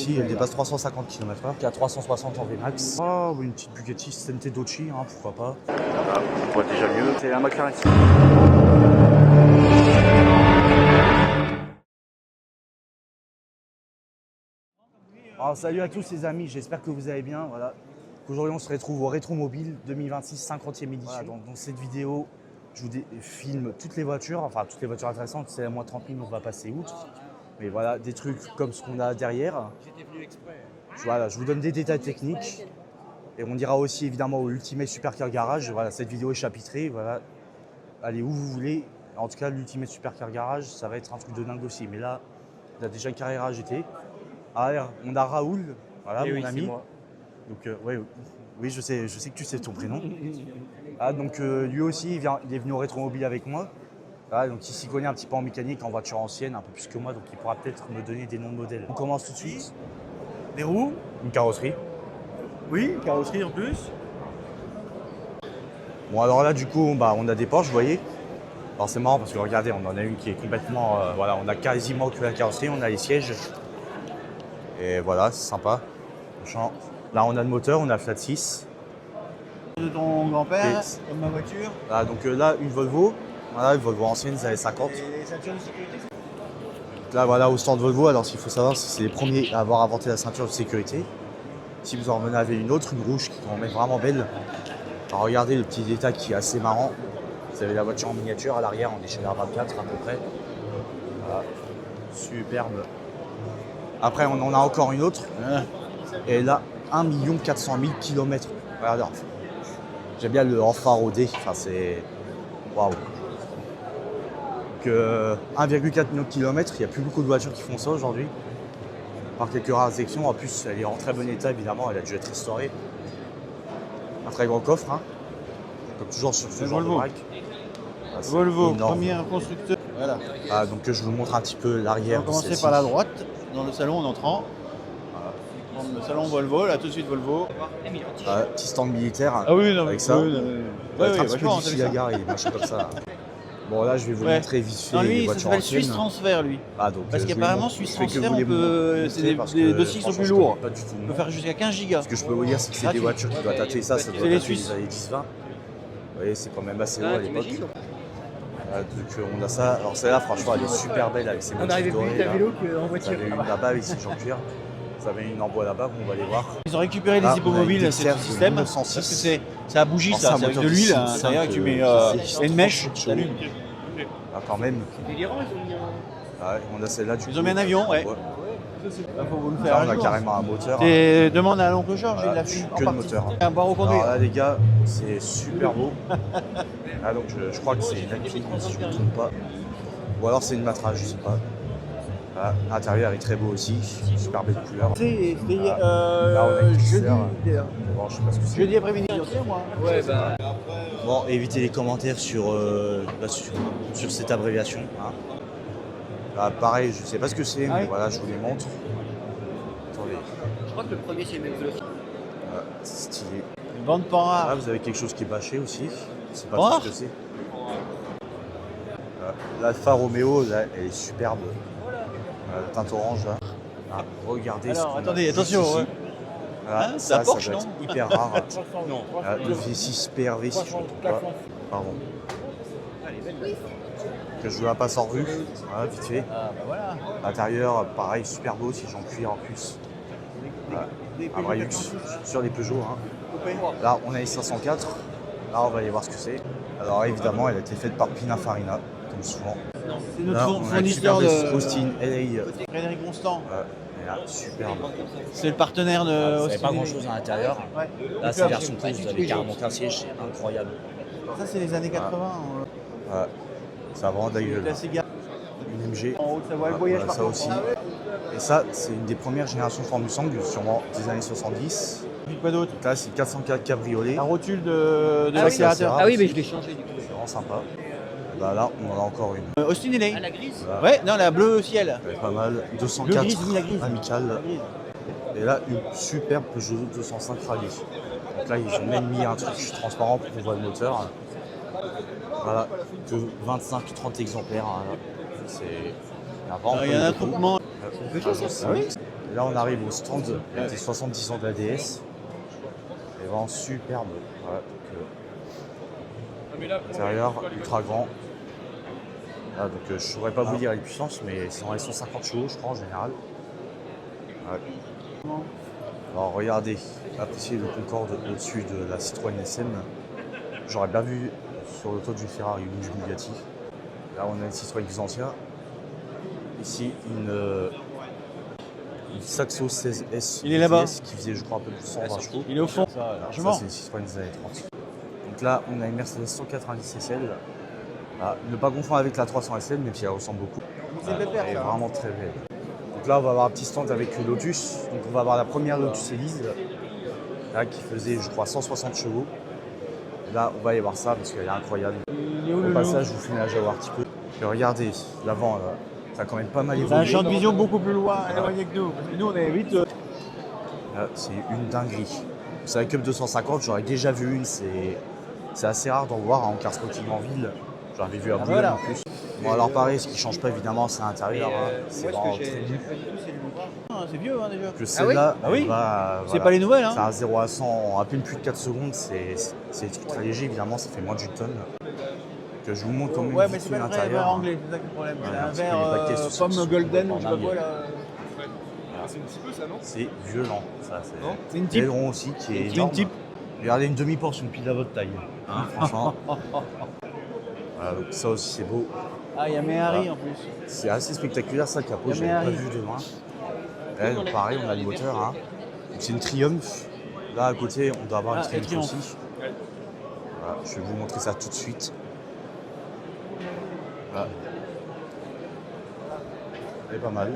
aussi, elle dépasse 350 km/h, qui a 360 en Vmax. Oh, une petite Bugatti Stentedocci, hein, pourquoi pas. Ah, on voit déjà mieux. C'est la McLaren. Alors, salut à tous les amis, j'espère que vous allez bien. Voilà. Aujourd'hui on se retrouve au Rétromobile 2026 50e édition. Voilà, dans cette vidéo, je vous filme toutes les voitures, enfin toutes les voitures intéressantes, c'est à moins 30 000, on va passer outre. Mais voilà, des trucs comme ce qu'on a derrière. Voilà, je vous donne des détails techniques. Et on ira aussi évidemment au Ultimate Supercar Garage. Voilà, cette vidéo est chapitrée. Voilà. Allez où vous voulez. En tout cas, l'Ultimate Supercar Garage, ça va être un truc de dingue aussi. Mais là, il a déjà une carrière AGT. Alors, on a Raoul, voilà, mon ami. Moi. Donc, ouais, oui, je sais que tu sais ton prénom. Ah, donc, lui aussi, il est venu au Rétromobile avec moi. Voilà, donc, il s'y connaît un petit peu en mécanique, en voiture ancienne, un peu plus que moi. Donc, il pourra peut-être me donner des noms de modèles. On commence tout de suite. Des roues. Une carrosserie. Oui, une carrosserie en plus. Bon, alors là, du coup, bah, on a des Porsche, vous voyez. Alors, c'est marrant parce que regardez, on en a une qui est complètement. Voilà, on a quasiment que la carrosserie, on a les sièges. Et voilà, c'est sympa. Là, on a le moteur, on a le flat 6. De ton grand-père, comme ma voiture. Là, donc là, une Volvo. Voilà, une Volvo ancienne, des années 50. Et les ceintures de sécurité. Là, voilà, au stand Volvo. Alors, ce qu'il faut savoir, c'est que c'est les premiers à avoir inventé la ceinture de sécurité. Si vous en avez une autre, une rouge, qui est vraiment belle. Alors, regardez le petit détail qui est assez marrant. Vous avez la voiture en miniature à l'arrière, en échelle R24 à peu près. Voilà, superbe. Après, on en a encore une autre. Et là, 1 400 000 km. Regardez, j'aime bien le enfarodé. Enfin, c'est. Waouh! Donc, 1,4 million de kilomètres. Il n'y a plus beaucoup de voitures qui font ça aujourd'hui. Par quelques rares sections. En plus, elle est en très bon état, évidemment. Elle a dû être restaurée. Un très grand coffre, hein. Comme toujours sur ce genre de marque. Ah, Volvo, premier constructeur. Voilà. Ah, donc, je vous montre un petit peu l'arrière. On va commencer par la droite, dans le salon en entrant. Voilà. Le salon Volvo, là tout de suite Volvo. Petit stand militaire. Ah oui, non, avec ça. Oui, un petit peu difficile à garer, il marche comme ça. Bon, là, je vais vous montrer vite fait les lui, voitures ça s'appelle anciennes. Suisse Transfert, lui. Ah, donc, parce qu'apparemment, Suisse Transfert, c'est des dossiers qui sont plus lourds. On peut faire jusqu'à 15 gigas. Ce que je peux vous dire, c'est que c'est des voitures qui doivent tâter ça doit dater des années 10-20. Vous voyez, c'est quand même assez haut à l'époque. Donc, on a ça. Alors, celle-là, franchement, elle est super belle avec ses motifs dorés. On arrive plus à vélo qu'en voiture. Vous avez une là-bas avec ses gens cuir. Vous avez une en bois là-bas, on va aller voir. Ils ont récupéré les hippomobiles, c'est ce système. Parce que c'est à bougie, ça, c'est avec de l'huile. C'est-à-dire que tu mets une mèche, ça allume. Ah, quand même. C'est délirant, ils ont mis un. On a celle-là. Ils ont mis un avion, ouais. Faut vous le faire. Là, on a carrément un moteur. Et demande à l'oncle Georges, il l'a fait. Que le moteur. Un barreau conduit. Alors là, les gars, c'est super beau. Donc je crois que c'est une Alpine, si je ne me trompe pas. Ou alors c'est une Matra, je sais pas. L'intérieur est très beau aussi, super belle couleur. C'était jeudi. Bon, je sais pas ce que c'est. Jeudi après-midi, moi. Ouais, bah. Bon, évitez les commentaires sur cette abréviation. Hein. Pareil, je sais pas ce que c'est, mais voilà, je vous les montre. Attendez. Je crois que le premier, c'est le même que l'autre. C'est stylé. Une bande pan Là, vous avez quelque chose qui est bâché aussi. Je sais pas trop ce que c'est. L'Alfa Romeo, là, elle est superbe. La teinte orange, là. Regardez. Alors, attendez, attention. Voilà, ça doit Porsche, non être hyper rare. Le V6 PRV, si je ne me trompe pas. Pardon. Que je la passe en revue. Voilà, vite fait. Voilà. L'intérieur, pareil, super beau, si j'en cuir en plus. Un vrai luxe sur les Peugeot. Hein. Là, on a les 504. Là, on va aller voir ce que c'est. Alors, évidemment, elle a été faite par Pininfarina, comme souvent. C'est notre fournisseur de Austin, LA. Frédéric Constant. Là, superbe. C'est le partenaire de. Vous n'avez pas grand chose à l'intérieur. Ouais. Là, c'est version plus, vous avez carrément qu'un siège, c'est incroyable. Ça, c'est les années 80. Ça a vraiment de la gueule. Une MG. En haut de Savoie, le voyage par ça aussi. Et ça, c'est une des premières générations Ford Mustang, sûrement des années 70. Quoi d'autre? Là, c'est 404 Cabriolet. La rotule de l'accélérateur. Ah oui, mais je l'ai changé du coup. C'est vraiment sympa. Là, on en a encore une. Austin Elay. Ah, la grise. Ouais, non, la bleue ciel. Elle est pas mal. Le 204 grise, oui, la grise. Amical. Et là, une superbe Peugeot 205 Rallye. Donc là, ils ont même mis un truc transparent pour qu'on voit le moteur. Voilà, que 25-30 exemplaires. Hein. C'est Il y a un attroupement. Et là, on arrive au stand des 70 ans de la DS. Et vraiment superbe. Voilà, intérieur, ultra grand. Là, donc, je ne saurais pas vous dire les puissances, mais c'est dans les 150 chevaux, je crois, en général. Ouais. Alors, regardez, appréciez le Concorde au-dessus de la Citroën SM. J'aurais bien vu sur le toit du Ferrari ou du Bugatti. Là, on a une Citroën Xantia. Ici, une Saxo 16S Il est là-bas. qui faisait, je crois, un peu plus de 120 chevaux. Il est au fond. Ça, c'est une Citroën des années 30. Donc là, on a une Mercedes 190 SL. Ah, ne pas confondre avec la 300 SL, même si elle ressemble beaucoup. Elle est vraiment très belle. Donc là, on va avoir un petit stand avec Lotus. Donc on va avoir la première Lotus Elise, là, qui faisait, je crois, 160 chevaux. Là, on va aller voir ça parce qu'elle est incroyable. Au passage, je vous filme la Jaguar un petit peu. Et regardez, l'avant, ça a quand même pas mal évolué. C'est un champ de vision beaucoup plus loin, éloigné que nous. Nous, on est vite. Là, c'est une dinguerie. C'est la Cup 250, j'aurais déjà vu une. C'est assez rare d'en voir en car spotting en ville. J'en avais vu à Boulogne en plus. Bon, alors pareil, ce qui ne change pas évidemment, c'est l'intérieur. C'est vraiment très doux. C'est vieux déjà. Que celle-là, oui. Voilà. C'est pas les nouvelles. C'est un 0 à 100 en à peine plus de 4 secondes. C'est des trucs très légers, évidemment, ça fait moins d'une tonne. Que je vous montre quand même Ouais, mais c'est pas le vrai l'intérieur. verre anglais, c'est ça le problème. Ouais, C'est un un petit peu verre les paquets, c'est pomme ça, golden ou en je sais pas quoi dingue. là. C'est un petit peu ça, non? C'est violent, ça. C'est une type. L'aileron aussi qui est Une énorme. type. Regardez une demi-portion pile à votre taille. Hein, franchement. Voilà, donc ça aussi c'est beau. Ah, il y a Méhari en plus. C'est assez spectaculaire ça, le capot, Il y a j'avais pas Méhari. vu de loin. Là, donc, pareil, on a le moteur. Hein. Donc, c'est une Triumph. Là à côté, on doit avoir une Triumph Triumph. aussi. Voilà, je vais vous montrer ça tout de suite. Voilà. Elle est pas mal.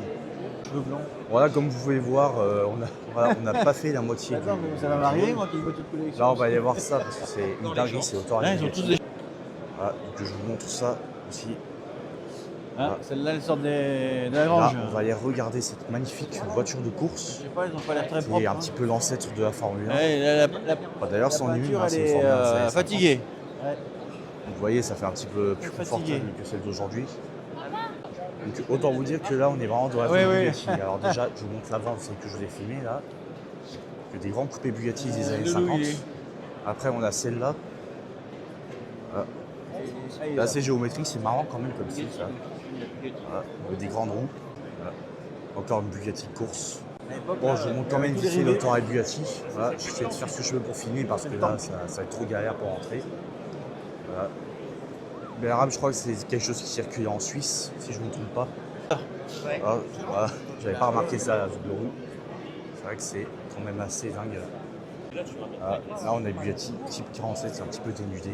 Cheveux blancs. Voilà, comme vous pouvez voir, on n'a pas fait la moitié. Attends, mais ça va m'arriver moi qui veux toute collection. Là, on va aller voir ça parce que c'est une dinguerie, c'est autant. Là, ils ont tous des. Voilà, donc je vous montre ça aussi. Ah, celle-là, elle sort de la Là, grange. on va aller regarder cette magnifique voiture de course Je sais pas, ils ont pas l'air très qui propres. est un petit peu l'ancêtre de la Formule 1. Ouais, D'ailleurs, son nuit, peinture, elle c'est une est Formule 1 des années 50. fatiguée. Ouais. Donc, vous voyez, ça fait un petit peu plus Fatigué. confortable que celle d'aujourd'hui. Donc autant vous dire que là, on est vraiment dans la Ouais, zone ouais. Bugatti. Alors déjà, je vous montre l'avant, c'est que je vous ai filmé là. Que des grands coupés Bugatti des années 50. Après, on a celle-là. Là, c'est géométrique, c'est marrant quand même comme style ça. Voilà, avec des grandes roues. Voilà. Encore une Bugatti de course. Bon, je vous montre quand même vite fait l'auto et Bugatti. Voilà, j'essaie de faire ce que je peux pour filmer parce que là, ça va être trop galère pour rentrer. Voilà. Mais l'arabe, je crois que c'est quelque chose qui circule en Suisse, si je ne me trompe pas. Ouais. Voilà. J'avais pas remarqué ça à la double roue. C'est vrai que c'est quand même assez dingue. Voilà. Là, on a Bugatti type 47, c'est un petit peu dénudé.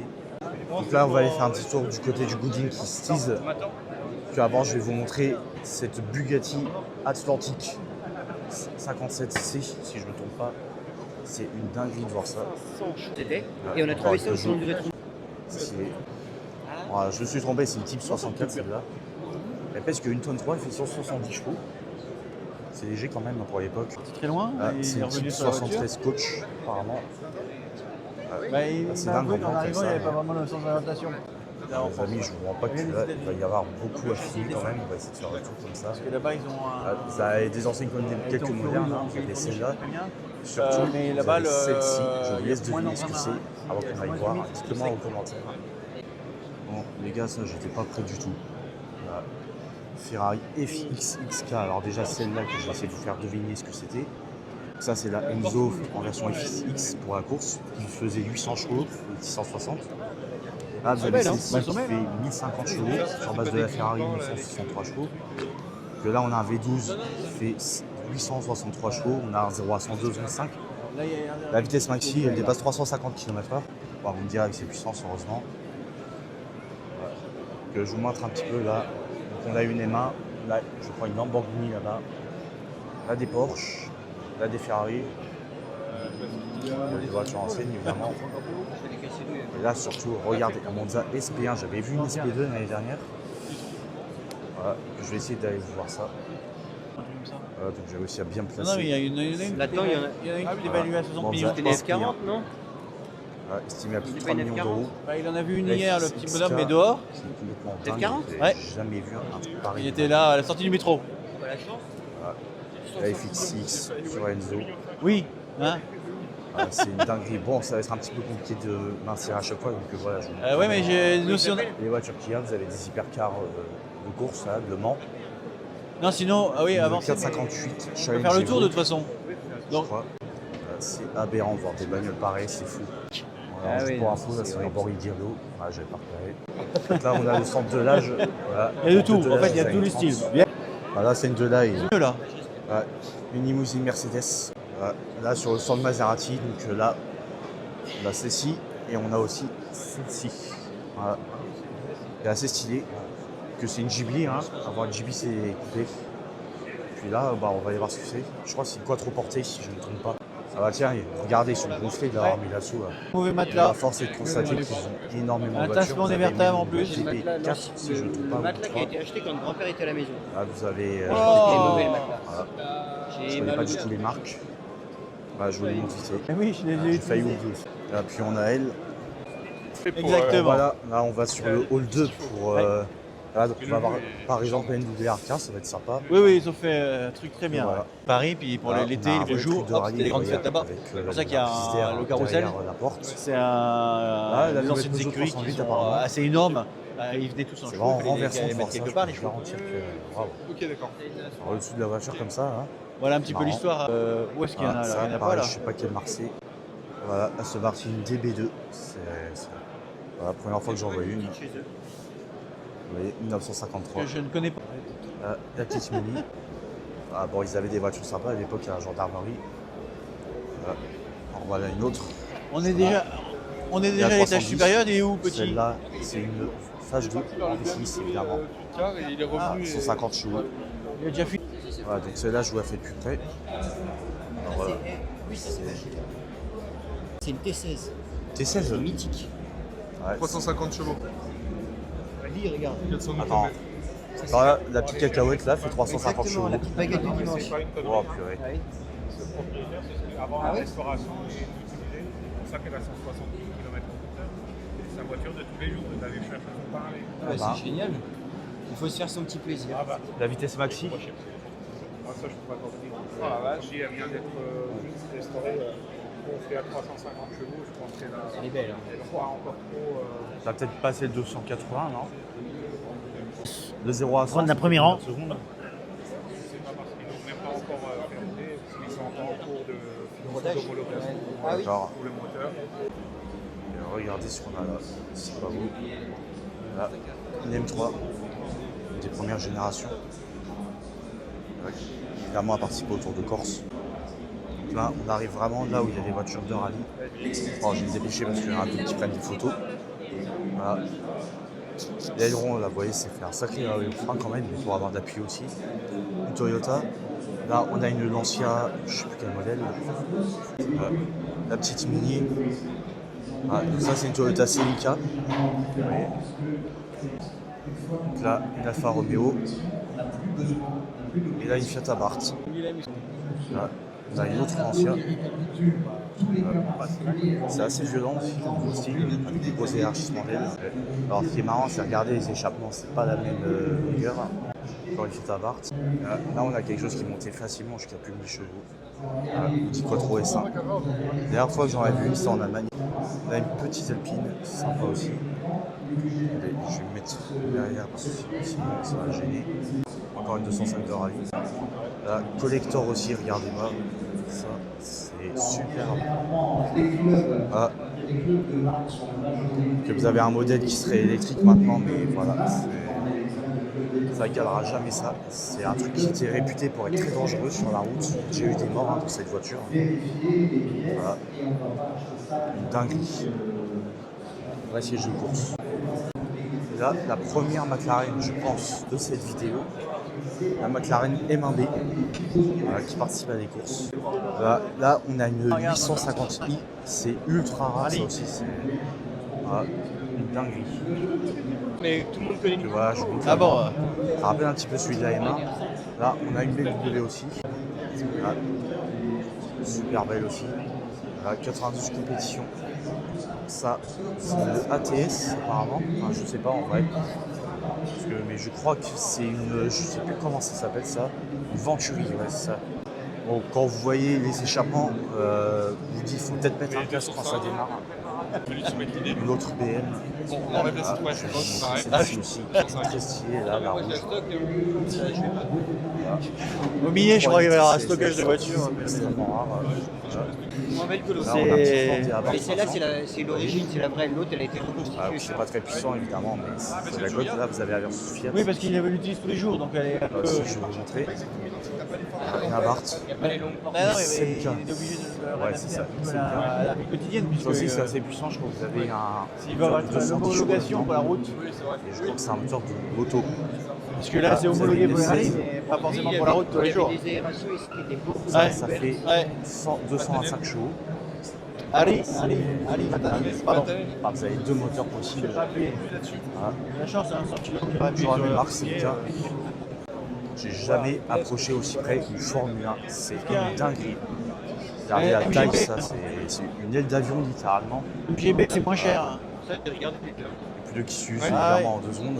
Donc là, on va aller faire un petit tour du côté du Gooding qui se tease. Puis avant, je vais vous montrer cette Bugatti Atlantique 57C, si je ne me trompe pas. C'est une dinguerie de voir ça. C'était. Et on a trouvé ça au salon du rétro. Voilà, je me suis trompé, c'est une type 64 celle-là. Elle pèse qu'une tonne 3, elle fait 170 chevaux. C'est léger quand même pour l'époque. C'est très loin. Ah, il c'est est une revenu type sur la voiture. 73 coach, apparemment. Bah, il C'est m'a dingue avoué qu'on qu'en prend arrivant, comme il n'y ça, avait pas mais- vraiment de sens d'orientation. Les amis, je vous rends pas que là, il va y avoir beaucoup à filmer quand même. On va essayer de faire le tour comme ça. Parce que là-bas, ils ont Ah, un. ça a des enseignes comme ils quelques ont modernes, ils ont- hein. Vous avez ils ont celle-là. très bien. Surtout, mais vous là-bas, avez celle-ci. Je vous il y a laisse moins deviner ce que d'emprunt c'est marin. avant qu'on aille Moins voir. limite, Dites-le-moi en commentaire. Bon, les gars, ça, j'étais pas prêt du tout. Voilà. Ferrari FXXK. Alors déjà, celle-là que je vais essayer de vous faire deviner ce que c'était. Ça, c'est la Enzo en version FX pour la course, qui faisait 800 chevaux, 660. Là, vous avez belle, hein. celle-ci Elles qui sont belles, fait hein. 1050 chevaux, sur base de la Ferrari 1163 chevaux. Que là, on a un V12 qui fait 863 chevaux, on a un 0 à 102, 25. Là, il y a- La vitesse maxi, elle dépasse 350 km/h. Bon, vous me direz avec ses puissances, heureusement. Voilà. Que je vous montre un petit peu là. Donc, on a une M1, là, je crois une Lamborghini là-bas. Là, des Porsche, là, des Ferrari. Des voitures anciennes, évidemment. Et là, surtout, regardez, un Monza SP1. J'avais vu une SP2 l'année dernière. Voilà, je vais essayer d'aller voir ça. Voilà, donc j'ai réussi à bien me Non, placer. mais il y en a une. Là-dedans, il y en a- Il y en a une qui est évaluée à 60 Bon, millions. ça- C'était des F40, non? estimé à plus de 3 millions d'euros. Bah, il en a vu une hier, le petit bonhomme, mais dehors. C'est complètement Peut-être dingue. 40? Ouais. J'ai jamais vu un truc pareil. Il était là à la sortie du métro. La chance. La FX6 sur Enzo. Oui, hein. C'est une dinguerie. Bon, ça va être un petit peu compliqué de mincir à chaque fois. Donc voilà, Ouais, mais j'ai une notion. les voitures qu'il y a, vous avez des hypercars de course, là, de Le Mans. Non, sinon, ah oui, avant. 458 On peut faire le tour de toute façon. Donc, c'est aberrant de voir des bagnoles pareilles, c'est fou. Voilà, juste pour info, là, c'est un Borrigiano. Ah, j'avais pas repéré. Là, on a le centre de l'âge. Voilà. Il y a de tout, De en fait, l'âge il y a des tous années les 30. styles. Bien. Voilà, c'est une de là. Là. Une limousine Mercedes. Là, sur le centre Maserati. Donc là, on a celle-ci et on a aussi celle-ci. Voilà. C'est assez stylé. Que c'est une Ghibli. Hein. Avoir une Ghibli, c'est coupé. Puis là, bah, on va aller voir ce que c'est. Je crois que c'est une quadruportée, si je ne me trompe pas. Ah bah tiens, regardez, ils sont gonflés de l'avoir mis là-dessous. Là. Mauvais La matelas. force est de constater qu'ils ont énormément Un de voitures. tassement Vous des avez vertèbres même en plus. une TP4, si je ne me trompe pas. Le ou matelas qui a 3. été acheté quand le grand-père était à la maison. Là, vous avez. Les Oh. mauvais, le matelas. Voilà. Je J'ai connais mal pas au du dos. tout les marques. Bah, je vous les montre vite fait. Eh oui, je l'ai J'ai failli utilisé. oublier. Là, puis on a elle. Exactement. Voilà, là on va sur le hall 2 pour. Là, donc on va avoir par exemple une WRK, ça va être sympa. Oui, oui, ils ont fait un truc très bien. Voilà. Ouais. Paris, puis pour Voilà, l'été, on a un les beaux vrai jours, truc de hop, rallye, c'était les grandes regarde, fêtes là-bas. avec, C'est pour ça qu'il y a la prise d'air le carrousel. derrière la porte. C'est la des nouvelle anciennes Peugeot écuries qui 308 sont apparemment. assez énormes. Ils venaient tous en C'est chevaux, vraiment il fallait renversant de les voir mettre ça, quelque je part, peux les vous chevaux. garantir que bravo. Ok, d'accord. Au-dessus de la voiture comme ça, hein. Voilà un petit peu Marrant. l'histoire. Où est-ce qu'il y en a là? ça, Il n'y en a pas pareil, là. je sais pas quelle marque c'est. Voilà, Aston Martin DB2. C'est la première fois que j'en vois une. Vous Chez eux. voyez, 1953. Que je ne connais pas. La petite Mini. Ah, bon, ils avaient des voitures sympas à l'époque à la gendarmerie. Voilà. Alors voilà une autre. On est déjà à Il y a l'étage 310. supérieur, il est où petit? Celle-là, c'est une Phase 2 V6 évidemment. Il est revenu. 150 chevaux. Il a déjà fait. Voilà, donc celle-là, je vous la fais de plus près. Alors, voilà. C'est une T16. T16 Mythique. Ouais. 350 chevaux. Lis, regarde. 400 Attends. Alors là, la petite cacahuète là fait 350 Exactement, chevaux. la petite baguette du dimanche. Oh purée. Avant la restauration, il est utilisé. C'est pour ça qu'elle a 170 km/h. C'est sa voiture de tous les jours. Vous avez cherché à parler. bah. C'est génial. Il faut se faire son petit plaisir. La vitesse maxi. Ça, je peux pas t'en dire. Oh la vache, elle vient d'être juste restaurée. On fait à 350 chevaux. Je pense qu'elle a. Elle est belle. Hein. Elle croit encore trop. Ça va peut-être passer le 280, non? De 0 à 100. Prendre la première rang. C'est pas parce qu'ils n'ont même pas encore fermé, parce qu'ils sont encore en cours de rodage. d'homologation Ah oui. D'accord. pour le moteur. Et regardez ce qu'on a là. C'est pas beau. Là, une M3. Une des premières générations. Ouais. Évidemment, à participer au Tour de Corse. Donc là, on arrive vraiment là où il y a des voitures de rallye. Bon, je vais me dépêcher parce qu'il y en a un peu qui prennent des photos. Voilà. L'aileron, là, vous voyez, c'est fait un sacré frein quand même, mais pour avoir d'appui aussi. Une Toyota. Là, on a une Lancia, je ne sais plus quel modèle. La petite Mini. Ah, ça, c'est une Toyota Celica. Vous voyez. Donc là, une Alfa Romeo. Et là, une Fiat Abarth. Là, on a une autre Lancia. C'est assez violent aussi, comme style, avec des gros élargissements d'aile. Alors, ce qui est marrant, c'est regarder les échappements, c'est pas la même longueur. Encore une Fiat Abarth. Là, on a quelque chose qui montait facilement jusqu'à plus de 1000 chevaux. Une petite Quattro S1. La dernière fois que j'en ai vu une, c'était en Allemagne. On a une petite Alpine, c'est sympa aussi. Allez, je vais me mettre derrière parce que sinon ça va gêner. Encore une 205 de rallye. La collector aussi, regardez-moi. Ça, c'est superbe. Ah. Que vous avez un modèle qui serait électrique maintenant, mais voilà, ça galera jamais ça. C'est un truc qui était réputé pour être très dangereux sur la route. J'ai eu des morts dans cette voiture. Voilà. Une dinguerie. Vrai siège de course. Et là, la première McLaren, je pense, de cette vidéo, la McLaren M1B, voilà, qui participe à des courses. Là, on a une 850i, c'est ultra rare, ça aussi, c'est voilà, une dinguerie. Mais tout le monde connaît. Et voilà, je vous montre. Ah bon Ça rappelle un petit peu celui de la M1. Là, on a une BMW aussi. Voilà. Super belle aussi. Voilà, 92 compétition. Ça, c'est le ATS apparemment. Enfin, je sais pas en vrai. Mais je crois que c'est une. Je sais plus comment ça s'appelle ça. Une Venturi, ouais, c'est ça. Bon, quand vous voyez les échappements, vous dites qu'il faut peut-être mettre un casque quand ça démarre. Une autre BM. Bon, on enlève la situation, c'est pareil. Celle-ci aussi, très stylée, là, la rouge. Au milieu, je crois qu'il va y avoir un stockage de voitures. Extrêmement rare. Moins belle que l'autre. Là, on a un petit Ford Diablo, Mais celle-là, 500. c'est l'origine, c'est la vraie. L'autre, elle a été reconstituée. C'est pas très puissant évidemment, mais c'est la côte. Là, vous avez la version Fiat. Oui, parce qu'il l'utilise tous les jours, donc elle est un peu... Aussi, je vais vous montrer. Une Abarth. Il n'y a pas les longues portes. Ah non, C'est mais le cas. il est obligé de le Ouais, c'est ça, réadapter un c'est peu le à la vie quotidienne, Ça puisque aussi, c'est assez puissant. Je crois que vous avez un. s'il va avoir une 210 homologation pour la route, Et je crois que c'est un moteur de moto. parce que là c'est vous homologué avez pour les les rallyes, 16. mais pas forcément pour la route tous les jours. Il y avait des aérations et c'était beaucoup. Ouais. Ça fait Ouais. 225 chevaux. Allez, pardon. Enfin, vous avez deux moteurs possibles. J'ai pas appuyé. Voilà. La chance, c'est un sorti qui va appuyer Sur la sur même le... marque, c'est le cas. J'ai jamais approché aussi près d'une Formule 1. C'est une dinguerie. Regardez la taille, ça, c'est une aile d'avion littéralement. Le GB c'est moins cher. Ça, j'ai regardé. Les pneus qui s'usent Ah évidemment en 2 secondes.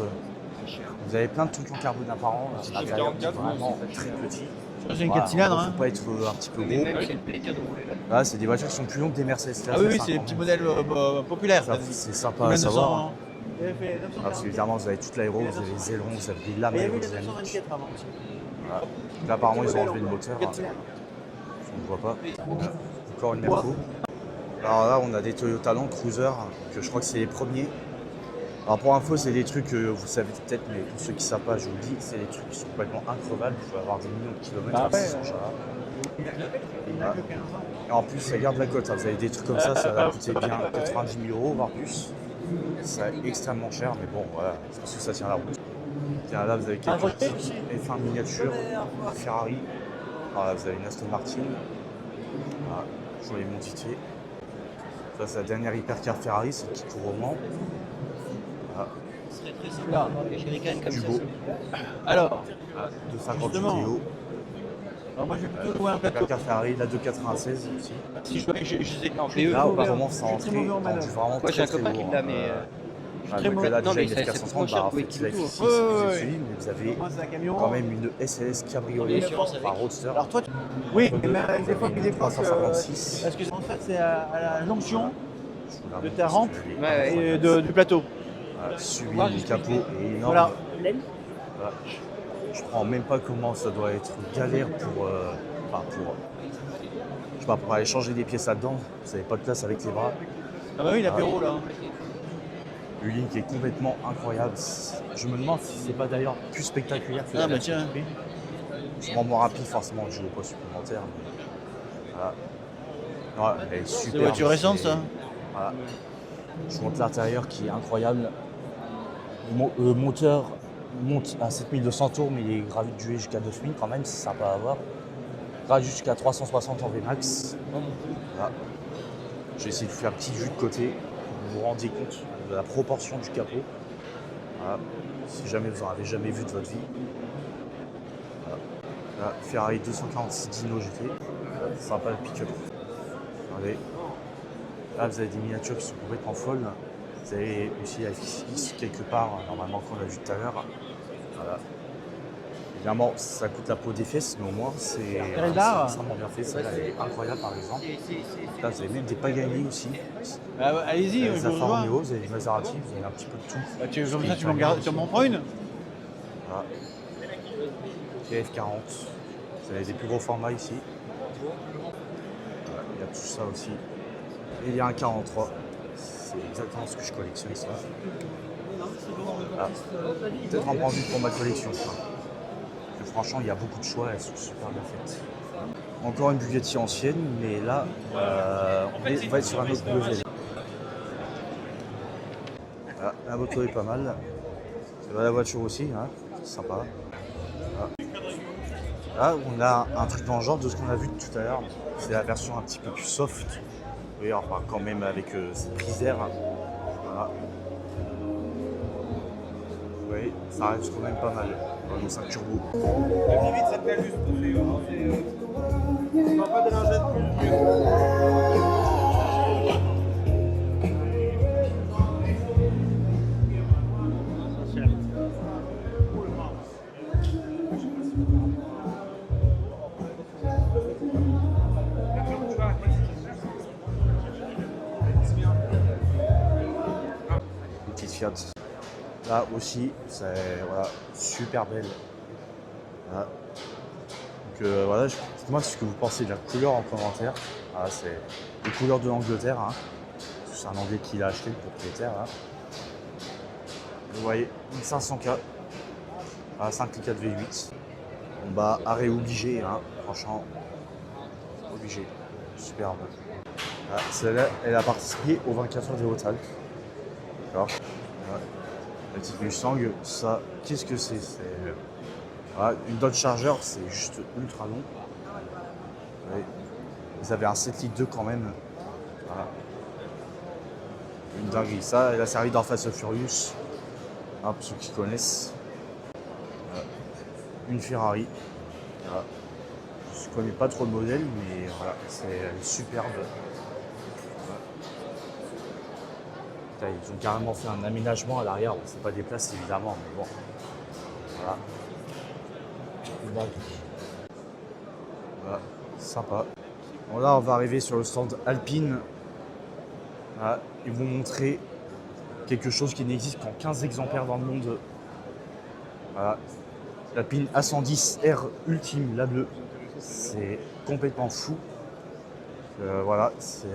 Vous avez plein de trucs en carbone apparent. L'intérieur est vraiment très petit. Ça, c'est une 4 cylindres. Faut Hein. pas être un petit peu Mais gros. même, c'est le plaisir de rouler là. Là, c'est des voitures qui sont plus longues que des Mercedes. Ah oui, oui, c'est les petits modèles populaires. Ça, c'est sympa à savoir. Il avait fait Ah, parce qu'évidemment, vous avez toute l'aéro, vous avez les ailerons, vous avez des lames Mais il y avait le aérodynamiques. 924 avant aussi. Voilà. Là, apparemment, ils ont enlevé le moteur. 4 cylindres. On ne voit pas. Voilà. Encore une Merco. Alors là, on a des Toyota Land Cruiser, que je crois que c'est les premiers. Alors pour info, c'est des trucs que vous savez peut-être, mais pour ceux qui ne savent pas, je vous le dis, c'est des trucs qui sont complètement increvables. Il faut avoir des millions de kilomètres Bah à ouais. ces engins-là. Il n'a que 15 ans. Et en plus, ça garde la cote. Hein. Vous avez des trucs comme ça va coûter bien 90 000 €, voire plus. C'est extrêmement cher, mais bon, voilà, c'est parce que ça tient la route. Tiens, là, vous avez quelques petites F1 miniatures, Ferrari. Alors là, vous avez une Aston Martin. Voilà, joli Montitier. Ça, c'est la dernière hypercar Ferrari, celle qui court au Mans. Voilà, Ce serait très sympa. Les jerrycans comme du ça. beau. Alors, 250 Justement. Clio. alors moi je vais plutôt trouver un plateau. Hypercar Ferrari, la 296 aussi. Si je dois, je sais Non, je suis PE. Là, très on mauvais, commence à je suis entrer très mauvais en dans du manœuvre. vraiment Moi, très j'ai un très copain lourd. qui l'a, mais. très donc mauvais. là, Non, déjà, mais une ça coûte F430, trop cher bah, pour en fait, la équiper tout. F6, Ouais, ouais, c'est ouais. celui, mais vous avez Moi c'est un camion. quand même une SLS cabriolet, L'assurance enfin roadster. Alors toi, oui, mais même avec des fois Une qui dépassent. 356. Parce que en fait c'est à la jonction Je vous la de montre ta parce rampe qu'elle est Ouais, ouais. et incroyable. du plateau. Voilà, sublime, le capot est énorme. Voilà. Voilà. Je prends même pas comment ça doit être galère pour, je sais pas, pour aller changer des pièces là-dedans. Vous n'avez pas de place avec les bras. Ah bah oui, l'apéro là. Une ligne qui est complètement incroyable. Je me demande si c'est pas d'ailleurs plus spectaculaire que Ah la bah tiens. Sûrement moins rapide forcément que je joue au poids supplémentaire. Mais voilà. Ouais, elle est super. C'est une voiture récente ça. Voilà. Je monte l'intérieur qui est incroyable. Le moteur monte à 7200 tours, mais il est gradué jusqu'à 9000 quand même, c'est sympa à voir. Gradué jusqu'à 360 en Vmax. Voilà. J'ai essayé de vous faire un petit vue de côté pour que vous vous rendiez compte de la proportion du capot. Voilà. Si jamais vous en avez jamais vu de votre vie. Voilà. Là, Ferrari 246 Dino GT. Voilà, sympa le pick-up. Regardez. Là, vous avez des miniatures qui sont complètement folles. Vous avez aussi la FX quelque part, normalement, qu'on a vu tout à l'heure. Voilà. Évidemment, ça coûte la peau des fesses, mais au moins, c'est extrêmement bien fait. Celle-là, elle est incroyable, par exemple. Là, vous avez même des Pagani aussi. Ah, ouais, allez-y, Vous je avez vous Alfa rejoins. Romeo, vous avez des Maserati, vous avez un petit peu de tout. Bah, comme ça, tu m'en prends une. Voilà. TF40. Vous avez des plus gros formats ici. Voilà, il y a tout ça aussi. Et il y a un 43. C'est exactement ce que je collectionne, ça. Ah. Peut-être en prendre une pour ma collection. Quoi. Parce que franchement, il y a beaucoup de choix, elles sont super bien faites. Encore une Bugatti ancienne, mais là, on va être sur un autre level. Ah, la moto est pas mal. C'est la voiture aussi, hein. C'est sympa. Là, on a un truc dans le genre de ce qu'on a vu tout à l'heure. C'est la version un petit peu plus soft. Oui, enfin, quand même avec cette prise d'air. Voilà. Vous voyez, ça reste quand même pas mal. Dans nos 5 turbo. Vite, ça te plaît juste. On va pas déranger de plus. 4x4. Là aussi, c'est voilà, super belle. Voilà. Donc voilà, dites-moi ce que vous pensez de la couleur en commentaire. Voilà, c'est les couleurs de l'Angleterre. Hein. C'est un Anglais qui l'a acheté, le propriétaire. Hein. Vous voyez, 1500K. À 5x4 V8. Bon bah, arrêt obligé, hein. Franchement, obligé. Superbe. Ah, celle-là, elle a participé aux 24 heures des Hautes-Alpes. D'accord. La petite Mustang, ça, qu'est-ce que c'est? Voilà, une Dodge Charger, c'est juste ultra long. Ouais. Vous avez un 7 litres 2 quand même. Voilà. Une dinguerie. Ça, elle a servi dans Fast and Furious. Hein, pour ceux qui connaissent. Voilà. Une Ferrari. Voilà. Je ne connais pas trop le modèle, mais voilà, c'est superbe. Voilà. Ils ont carrément fait un aménagement à l'arrière. Bon, c'est pas des places évidemment, mais bon. Voilà. Voilà, sympa. Bon, là, on va arriver sur le stand Alpine. Voilà, ils vont montrer quelque chose qui n'existe qu'en 15 exemplaires dans le monde. Voilà. L'Alpine A110R Ultime, la bleue. C'est complètement fou. Voilà, c'est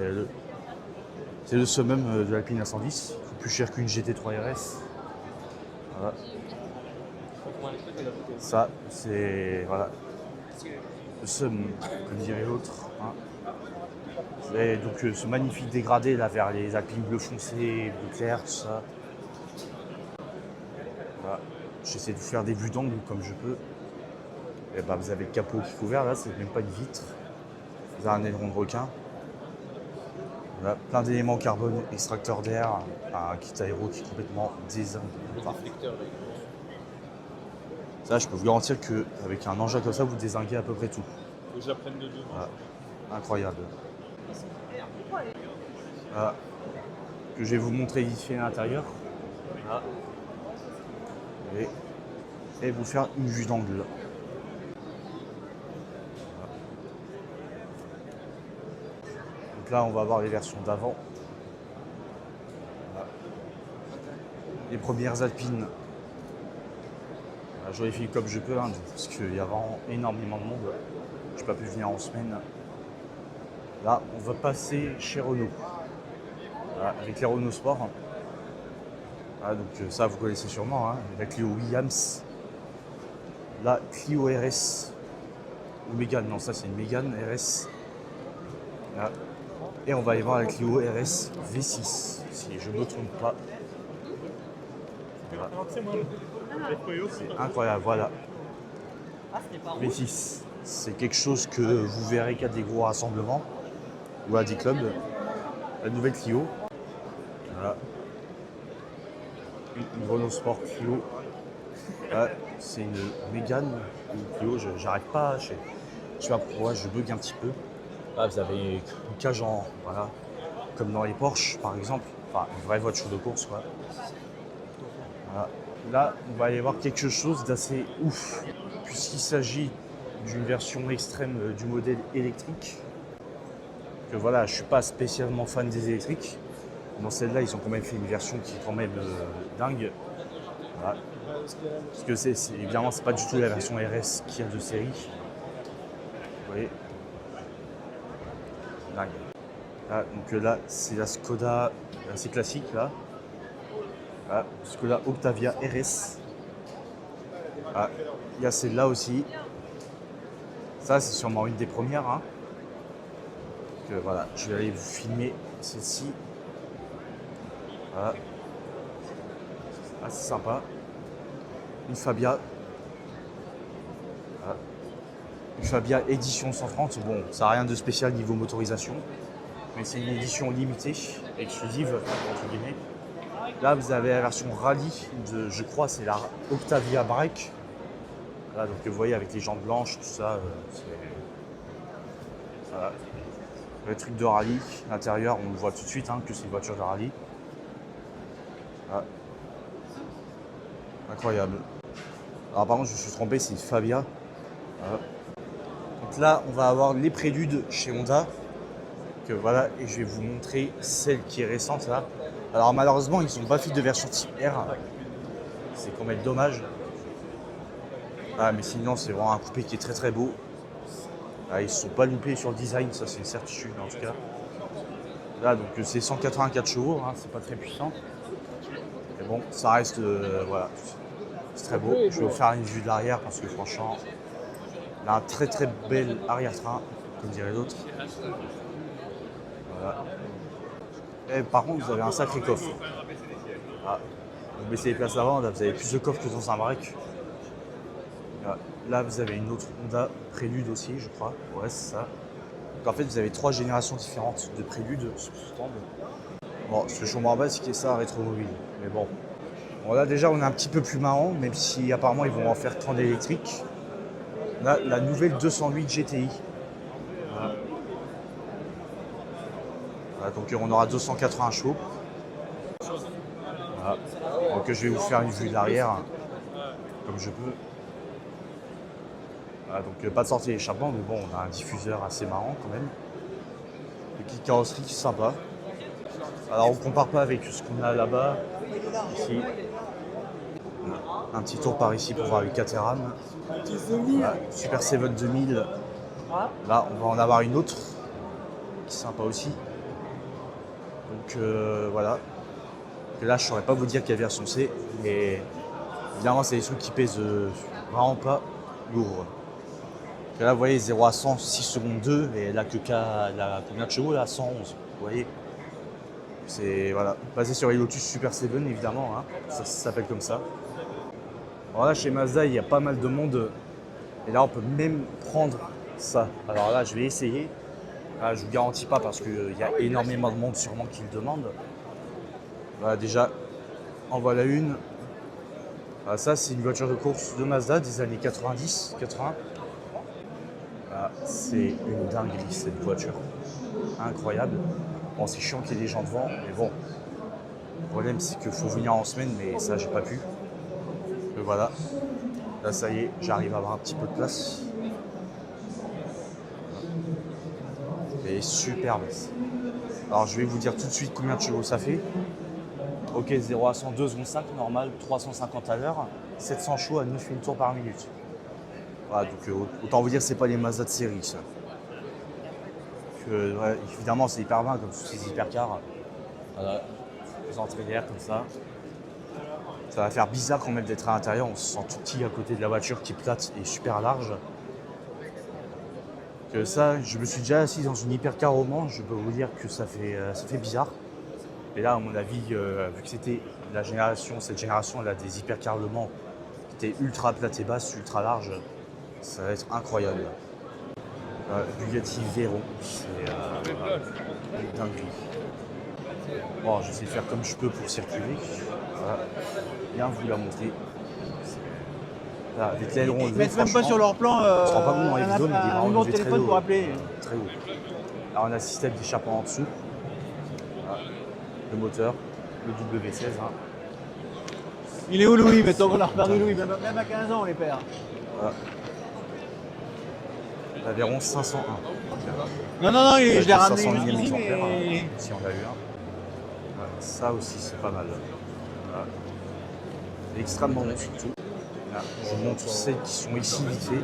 le summum de l'Alpine A110. Plus cher qu'une GT3 RS. Voilà. Ça, c'est voilà, le summum, comme dirait l'autre. Hein. Et donc ce magnifique dégradé là vers les Alpines bleu foncé, bleu clair, tout ça. Voilà. J'essaie de vous faire des vues d'angle comme je peux. Et bah, vous avez le capot qui est couvert là, c'est même pas une vitre. Vous avez un aileron de requin. Voilà, plein d'éléments carbone, extracteur d'air, un kit aéro qui est complètement désingué. Enfin, ça, je peux vous garantir qu'avec un engin comme ça, vous dézinguez à peu près tout. Faut que j'apprenne de devant. Voilà. Incroyable. Voilà. Que je vais vous montrer vite fait à l'intérieur. Voilà. Et vous faire une vue d'angle. Voilà. Donc là, on va voir les versions d'avant. Voilà. Les premières Alpines. Je vérifie comme je peux, hein, parce qu'il y a vraiment énormément de monde. Je n'ai pas pu venir en semaine. Là, on va passer chez Renault. Voilà, avec les Renault Sport. Voilà, donc ça, vous connaissez sûrement. Hein, la Clio Williams. La Clio RS. Ou Mégane, non, ça c'est une Mégane RS. Voilà. Et on va aller voir la Clio RS V6, si je ne me trompe pas. Voilà. C'est incroyable, voilà. V6, c'est quelque chose que vous verrez qu'à des gros rassemblements ou à des clubs. La nouvelle Clio. Voilà. Une Renault Sport Clio. Voilà. C'est une Mégane, une Clio, j'arrête pas, je sais pas pourquoi, je bug un petit peu. Là, vous avez une cage en, voilà, comme dans les Porsche par exemple, enfin une vraie voiture de course quoi. Voilà. Là, on va aller voir quelque chose d'assez ouf, puisqu'il s'agit d'une version extrême du modèle électrique. Que voilà, je suis pas spécialement fan des électriques. Dans celle-là, ils ont quand même fait une version qui est quand même dingue. Voilà. Parce que évidemment, c'est pas du tout la version RS qu'il y a de série. Vous voyez. Dingue. Là, donc là, c'est la Skoda, c'est classique là. Voilà, Skoda Octavia RS. Voilà. Il y a celle-là aussi. Ça, c'est sûrement une des premières. Hein. Donc, voilà, je vais aller vous filmer celle-ci. Voilà. Ah, c'est sympa. Une Fabia. Voilà. Une Fabia édition 130. Bon, ça n'a rien de spécial niveau motorisation. Mais c'est une édition limitée, exclusive, entre guillemets. Là, vous avez la version rallye de, je crois, c'est la Octavia Break. Là, donc vous voyez avec les jantes blanches, tout ça, c'est voilà. Le truc de rallye, l'intérieur, on le voit tout de suite hein, que c'est une voiture de rallye. Voilà. Incroyable. Alors par contre, je me suis trompé, c'est une Fabia. Voilà. Donc là, on va avoir les préludes chez Honda. Que voilà, et je vais vous montrer celle qui est récente là. Alors malheureusement, ils n'ont pas fait de version type R. C'est quand même dommage. Ah, mais sinon, c'est vraiment un coupé qui est très très beau. Ah, ils ne se sont pas loupés sur le design, ça c'est une certitude en tout cas. Là, donc c'est 184 chevaux, hein, c'est pas très puissant. Mais bon, ça reste, voilà, c'est très beau. Je vais vous faire une vue de l'arrière parce que franchement, il a un très très bel arrière-train, comme dirait l'autre. Voilà. Et par contre, vous avez un sacré coffre. Ah, vous baissez les places avant, là vous avez plus de coffre que dans un break. Là, vous avez une autre Honda Prélude aussi, je crois. Ouais, c'est ça. Donc en fait, vous avez 3 générations différentes de Prélude sur ce stand. Bon, ce que je comprends pas, c'est qu'il y ait ça à Rétromobile. Mais bon. Bon, là, déjà, on est un petit peu plus marrant, même si apparemment, ils vont en faire 30 électriques. Là, la nouvelle 208 GTI. Voilà. Voilà, donc, on aura 280 chevaux. Voilà. Donc, je vais vous faire une vue de l'arrière, comme je peux. Voilà, donc pas de sortie d'échappement, mais bon, on a un diffuseur assez marrant quand même. Une petite carrosserie sympa. Alors on compare pas avec ce qu'on a là-bas, ici. Un petit tour par ici pour voir les Caterham. Voilà, Super 7 2000. Là, on va en avoir une autre, qui est sympa aussi. Donc voilà. Et là, je saurais pas vous dire quelle version c'est, mais évidemment, c'est des trucs qui pèsent vraiment pas lourd. Et là, vous voyez, 0 à 100, 6 secondes 2, et là, elle a combien de chevaux là? 111, vous voyez. C'est voilà, basé sur les Lotus Super 7, évidemment, hein. Ça s'appelle comme ça. Alors là, chez Mazda, il y a pas mal de monde, et là, on peut même prendre ça. Alors là, je vais essayer. Là, je vous garantis pas parce qu'il y a énormément de monde sûrement qui le demande. Voilà, déjà, en voilà une. Voilà, ça, c'est une voiture de course de Mazda des années 90, 80. C'est une dinguerie cette voiture, incroyable. Bon, c'est chiant qu'il y ait des gens devant, mais bon. Le problème c'est qu'il faut venir en semaine, mais ça j'ai pas pu. Donc voilà, là ça y est, j'arrive à avoir un petit peu de place. Elle est superbe. Alors je vais vous dire tout de suite combien de chevaux ça fait. Ok, 0 à 100, 2 secondes 5, normal, 350 à l'heure, 700 chevaux à 9 000 tours par minute. Voilà, donc autant vous dire que c'est pas les Mazda de série ça. Ouais, évidemment c'est hyper bien comme tous ces hypercars. Voilà, les entrées d'air comme ça. Ça va faire bizarre quand même d'être à l'intérieur, on se sent tout petit à côté de la voiture qui est plate et super large. Que ça, je me suis déjà assis dans une hypercar au Mans, je peux vous dire que ça fait bizarre. Et là à mon avis, vu que c'était cette génération là des hypercars Le Mans, qui était ultra plate et basse, ultra large. Ça va être incroyable. Bugatti Veyron, c'est une dinguerie. Bon, j'essaie de faire comme je peux pour circuler. Voilà. Bien vous la montrer. Là, avec l'aileron levé, Ils mettent même pas sur leur plan on se rend pas compte dans les vidéos, mais il est un vraiment numéro de levé très téléphone haut. pour appeler. Très haut. Alors on a le système d'échappement en dessous. Voilà. Le moteur, le W16. Hein. Il est où Louis? Maintenant qu'on a reperdu Louis, même à 15 ans on les perd. Voilà. La Veyron 501. Non, je l'ai ramené 501e ici, exemplaire, mais... si on l'a eu un. Voilà. Ça aussi c'est pas mal. Voilà. Extrêmement bon surtout. Là, je vous montre celles qui sont ici vite fait.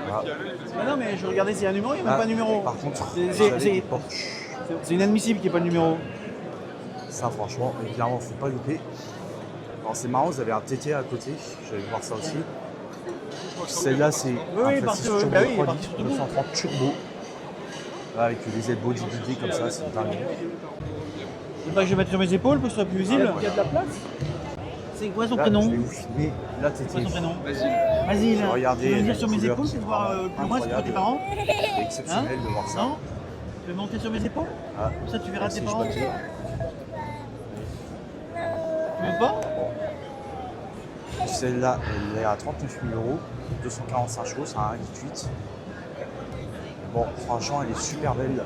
Voilà. Non mais je regardais s'il y a un numéro, il n'y a même pas de numéro. Par contre, c'est inadmissible qu'il n'y ait pas de numéro. Ça franchement, évidemment, faut pas louper. Alors c'est marrant, vous avez un TT à côté, j'allais voir ça aussi. Celle-là c'est un Facis Turbo 930 Turbo. Là, avec les ailes bodybuildées comme ça, c'est dingue. C'est pas que je vais mettre sur mes épaules pour que ce soit plus visible. Il y a de la place. C'est quoi son prénom? Je vais vous filmer la TT. C'est quoi son prénom? Vas-y, là. Regardez, Tu veux venir les sur mes couleurs épaules, c'est de voir plus loin, c'est pas tes parents? C'est exceptionnel de voir ça. Non? Tu veux monter sur mes épaules? Ah, Comme ça tu verras tes si parents. je peux le dire. Tu veux pas? Celle-là, elle est à 39 000 €, 245 chevaux, c'est un 1,8. Bon, franchement, elle est super belle.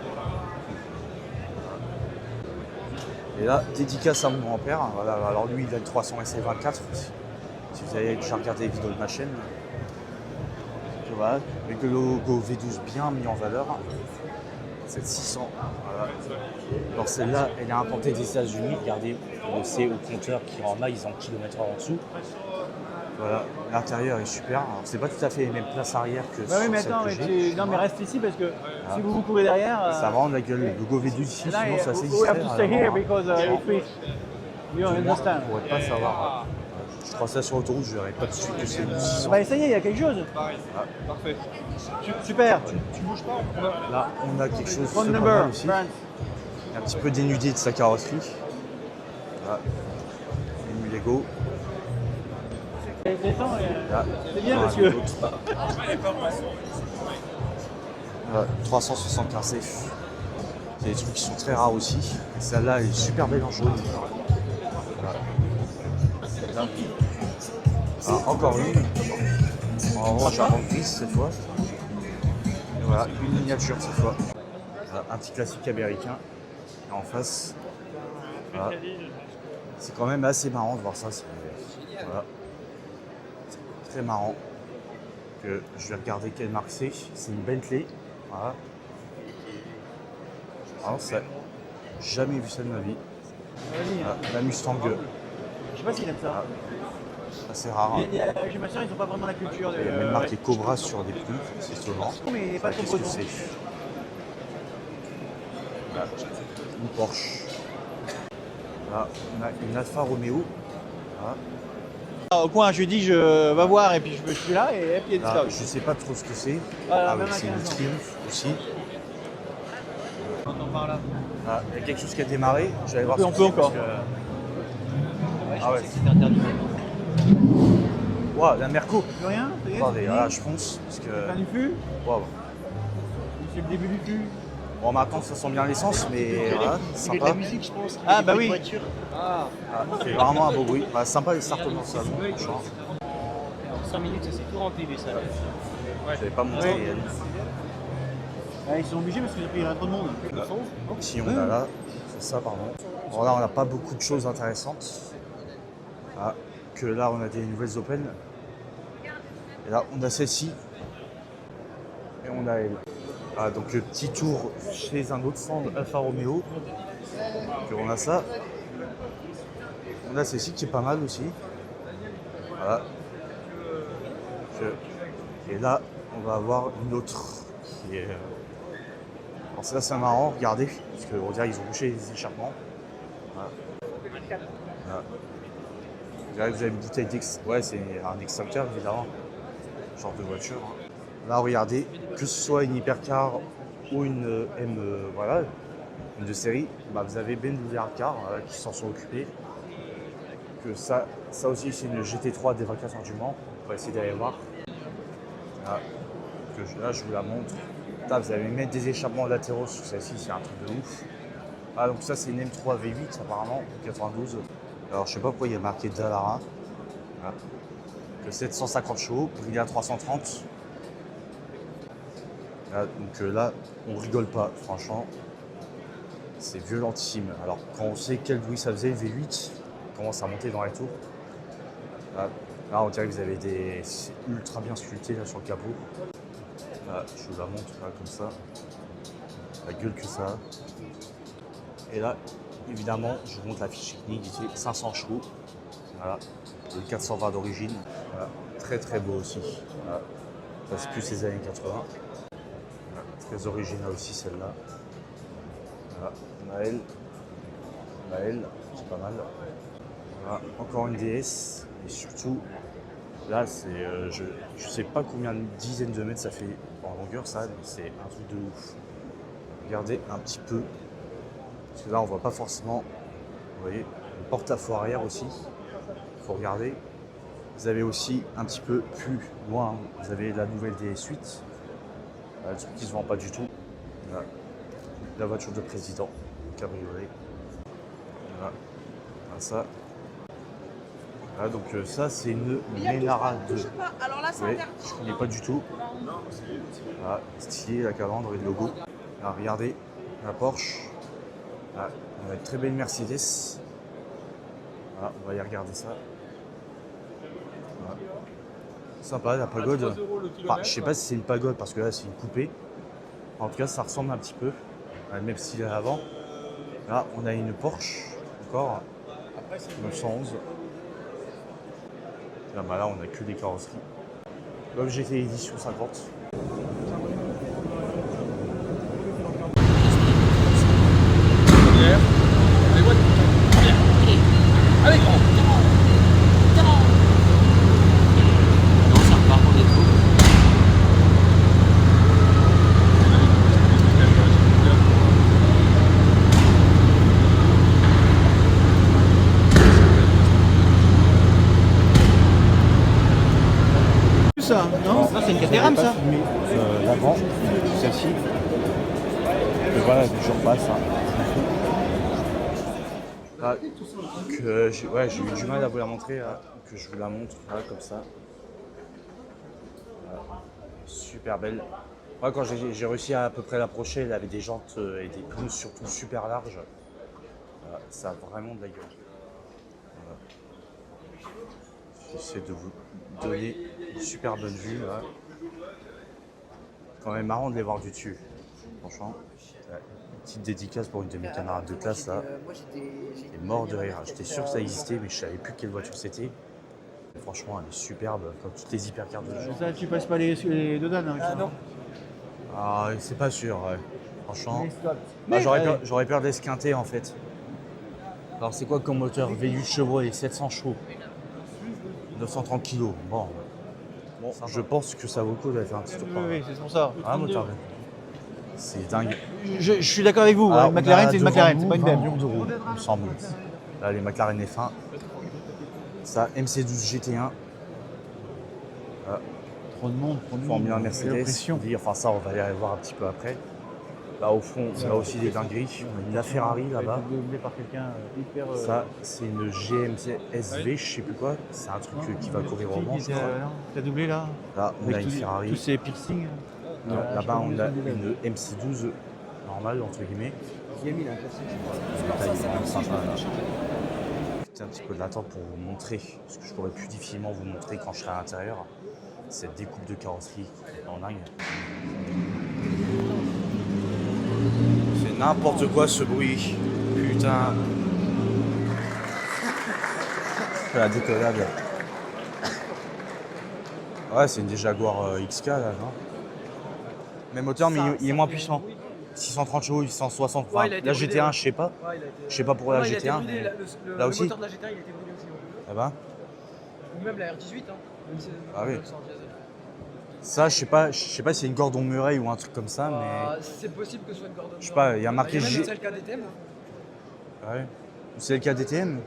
Et là, dédicace à mon grand-père. Voilà, alors lui, il a une 300 SL24. Si vous avez déjà regardé les vidéos de ma chaîne. Voilà, avec le logo V12 bien mis en valeur. Cette 600. Voilà. Alors celle-là, elle est importée des États-Unis. Regardez, on sait au compteur qui en a, ils ont kilomètre en dessous. Voilà, l'intérieur est super. Alors c'est pas tout à fait les mêmes places arrière que Bah oui, mais celle attends, que j'ai. non, mais reste ici parce que si vous courez derrière. Ça rend la gueule. Le logo V12 ici, sinon ça c'est We have to stay here différent. because if we. You Moi, understand. je pourrais pas savoir. Je crois ça sur l'autoroute, je verrai pas tout de suite que c'est une 600. Bah essayez, il y a quelque chose. Parfait. Super. Tu bouges pas, on va. Là, on a quelque chose de Phone pas number, mal aussi. France. Un petit peu dénudé de sa carrosserie. Là, les Lego. Descends, Là, c'est bien voilà, monsieur. l'autre. Voilà, 375 safe. C'est des trucs qui sont très rares aussi. Celle-là, elle est super belle en jaune. Voilà. Là. Ah, encore une. En orange à grise cette fois. Et voilà, une miniature cette fois. Voilà, un petit classique américain. Et en face, voilà. C'est quand même assez marrant de voir ça. Voilà. C'est très marrant. Que je vais regarder quelle marque c'est. C'est une Bentley. Voilà. Alors ça, jamais vu ça de ma vie. Vas-y. Voilà, la Mustang, Je sais pas s'il aime ça. assez rare. Hein. Chez ma soeur, ils ont pas vraiment la culture. Il y a même marqué Cobra sur des pneus, c'est étonnant. Mais il n'est pas Qu'est-ce trop que c'est? Voilà, une Porsche. Là, on a une Alfa Romeo. Voilà. Au coin, je lui dis, je vais voir, et puis je suis là, et puis il y a Là, du je stock. sais pas trop ce que c'est. Voilà, Ah ouais, même à c'est une 15 ans. Triumph aussi. On en parle là. Ah, il y a quelque chose qui a démarré. Je vais aller voir On ce peut que c'est, encore. parce que- Ouais, je Ah ouais. pensais que c'était interdit. Waouh, la Merco. Plus rien, ça y est, Attendez, c'est là, fini. je fonce. Parce Fin que. du fût, Waouh. c'est le début du fût. Bon, maintenant, ça sent bien l'essence, mais voilà, Il y a de sympa. la musique, je pense. Ah, bah oui. Voiture. Ah, Ah, c'est vraiment un beau bruit. Bah, sympa les starts dans le salon, franchement. En 5 minutes, ça s'est tout rempli, lui, ça. Je n'avais pas montré. ah, ils sont obligés parce qu'il y a trop de monde. Si on a là, c'est ça, pardon. Bon, là, on n'a pas beaucoup de choses intéressantes. Ah, que là, on a des nouvelles Open. Et là, on a celle-ci. Et on a elle. Ah, donc, le petit tour chez un autre stand Alfa Romeo. Donc, on a ça. On a celle-ci qui est pas mal aussi. Voilà. Et là, on va avoir une autre qui est. Alors, ça, c'est marrant, regardez, parce qu'on dirait qu'ils ont bouché les échappements. Voilà. Voilà. On dirait que vous avez une bouteille d'extincteur. Ouais, c'est un extincteur, évidemment. Genre de voiture. Hein. Là, regardez, que ce soit une hypercar ou une M, voilà, une de série, bah, vous avez BMW Car voilà, qui s'en sont occupés. Que ça aussi, c'est une GT3 des 24 heures du Mans. On va essayer d'aller voir. Là, là, je vous la montre. Là, vous allez mettre des échappements latéraux sur celle-ci, c'est un truc de ouf. Ah, donc ça, c'est une M3 V8 apparemment, 92. Alors, je sais pas pourquoi il y a marqué Dallara. Voilà. Que 750 chevaux, il est à 330. Là, donc là, on rigole pas, franchement. C'est violentissime. Alors, quand on sait quel bruit ça faisait, le V8, on commence à monter dans les tours. Là, on dirait que vous avez des. C'est ultra bien sculpté là sur le capot. Là, je vous la montre là, comme ça. La gueule que ça a. Et là, évidemment, je vous montre la fiche technique. Il fait 500 chevaux. Voilà. Le 420 d'origine. Voilà. Très très beau aussi. Voilà. Ça, c'est plus les années 80. Voilà. Très original aussi celle-là. Voilà. On a elle. On a elle. C'est pas mal. Voilà. Encore une DS. Et surtout, là, c'est, je sais pas combien de dizaines de mètres ça fait en longueur, ça, mais c'est un truc de ouf. Regardez un petit peu, parce que là, on voit pas forcément. Vous voyez, le porte-à-faux arrière aussi. Il faut regarder. Vous avez aussi un petit peu plus loin, vous avez la nouvelle DS8. Le truc qui se vend pas du tout. Voilà. La voiture de président, cabriolet. Voilà. Voilà ça. Voilà, donc ça c'est une Menara 2. Alors là, c'est Ouais, interdit. je connais pas du tout. Voilà, stylé la calandre et le logo. Alors regardez la Porsche. Voilà, on a une très belle Mercedes. Voilà, on va aller regarder ça. Voilà. Sympa la pagode. Enfin, je sais pas si c'est une pagode parce que là c'est une coupée. En tout cas ça ressemble un petit peu. le même style à l'avant. Là, on a une Porsche, encore, 911. Là, bah là, on a que des carrosseries. Golf GT édition 50. Ça, non, c'est une Caterham ça. L'avant, celle-ci. Et voilà, je repasse. Là, que j'ai eu du mal à vous la montrer, là, que je vous la montre, là, comme ça. Voilà. Super belle. Moi, quand j'ai réussi à peu près l'approcher, elle avait des jantes et des pneus surtout super larges. Voilà, ça a vraiment de la gueule. Voilà. J'essaie de vous donner une super bonne vue. Là. Quand même marrant de les voir du dessus. Franchement, une petite dédicace pour une de mes camarades de classe là. J'étais mort de rire. J'étais sûr que ça existait, mais je savais plus quelle voiture c'était. Franchement, elle est superbe, comme toutes les hypercars de jeu. Ça, tu passes pas les Dodan avec ça? Non. Ah, c'est pas sûr, ouais. Franchement. Mais J'aurais peur d'esquinter en fait. Alors, c'est quoi comme moteur? V8 Chevrolet, 700 chevaux. 930 kg. Bon, je pense que ça vaut le coup d'aller faire un petit tour par là. Oui, c'est pour ça. Ah, moteur. C'est dingue. Je suis d'accord avec vous. Une McLaren, c'est une McLaren, c'est pas une BM. 20 millions d'euros, il me semble. Là, les McLaren F1. Ça, MC12 GT1. Trop de monde, Formule 1 Mercedes. Enfin, ça, on va aller voir un petit peu après. Là, au fond, on a aussi des dingueries. On a une La Ferrari là-bas. Doublé par quelqu'un hyper. Ça, c'est une GMC SV, je sais plus quoi. C'est un truc qui va courir au Mans, je crois. T'as doublé là? Là, on a une Ferrari. Tous ces piercings. Là-bas, on a une MC12 normale, entre guillemets. C'est un petit peu de l'attente pour vous montrer, ce que je pourrais plus difficilement vous montrer quand je serai à l'intérieur. Cette découpe de carrosserie en dingue. C'est n'importe quoi ce bruit. Putain. La décollade. Ouais, c'est une des Jaguar XK là, non? Même moteur, mais il est moins puissant. 630 chevaux, 860. Enfin, la GT1, je sais pas. Je sais pas pour la GT1. Mais là aussi. Le moteur de la GT1, il a été brûlé aussi. Ah bah. Ou même la R18. Ah oui. Ça, je sais pas si c'est une Gordon Murray ou un truc comme ça, mais. C'est possible que ce soit une Gordon. Je sais pas, il y a marqué G. G. C'est le cas DTM. Ouais. C'est le cas DTM.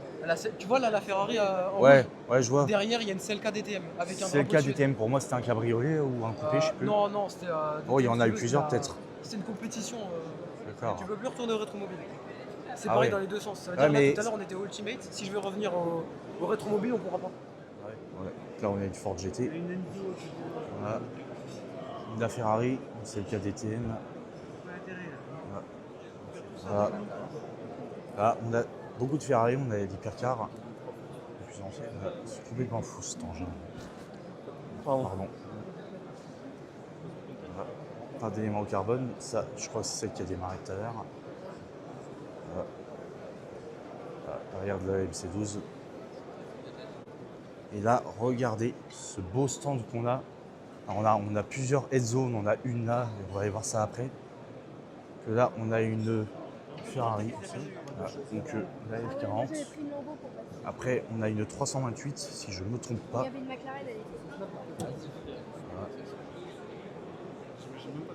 Tu vois là, la Ferrari en ouais, je vois. Derrière, il y a une CLK DTM avec un C'est le cas DTM. Pour moi, c'était un cabriolet ou un coupé, je sais plus. Non, c'était. Oh, il y en a eu plusieurs peut-être. C'est une compétition. D'accord. Tu peux plus retourner au rétromobile. C'est Ah pareil ouais. dans les deux sens. Ça veut dire là, tout à l'heure, on était au Ultimate. Si je veux revenir au rétromobile, on pourra pas. Ouais. Là, on a une Ford GT. Voilà. La Ferrari, c'est le cas DTM. Voilà. Là, on a beaucoup de Ferrari, on a des hypercars. Les plus anciennes. C'est complètement fou cet engin. Pardon. Voilà. Pas d'éléments au carbone. Ça, je crois que c'est celle qui a démarré tout à l'heure. Voilà. L'arrière de la MC12. Et là, regardez ce beau stand qu'on a. Alors on a plusieurs head zones, on a une là, on va aller voir ça après. Que là, on a une Ferrari aussi. Voilà. Donc la F40. Après, on a une 328, si je ne me trompe pas. Il y avait une McLaren, elle était. Voilà.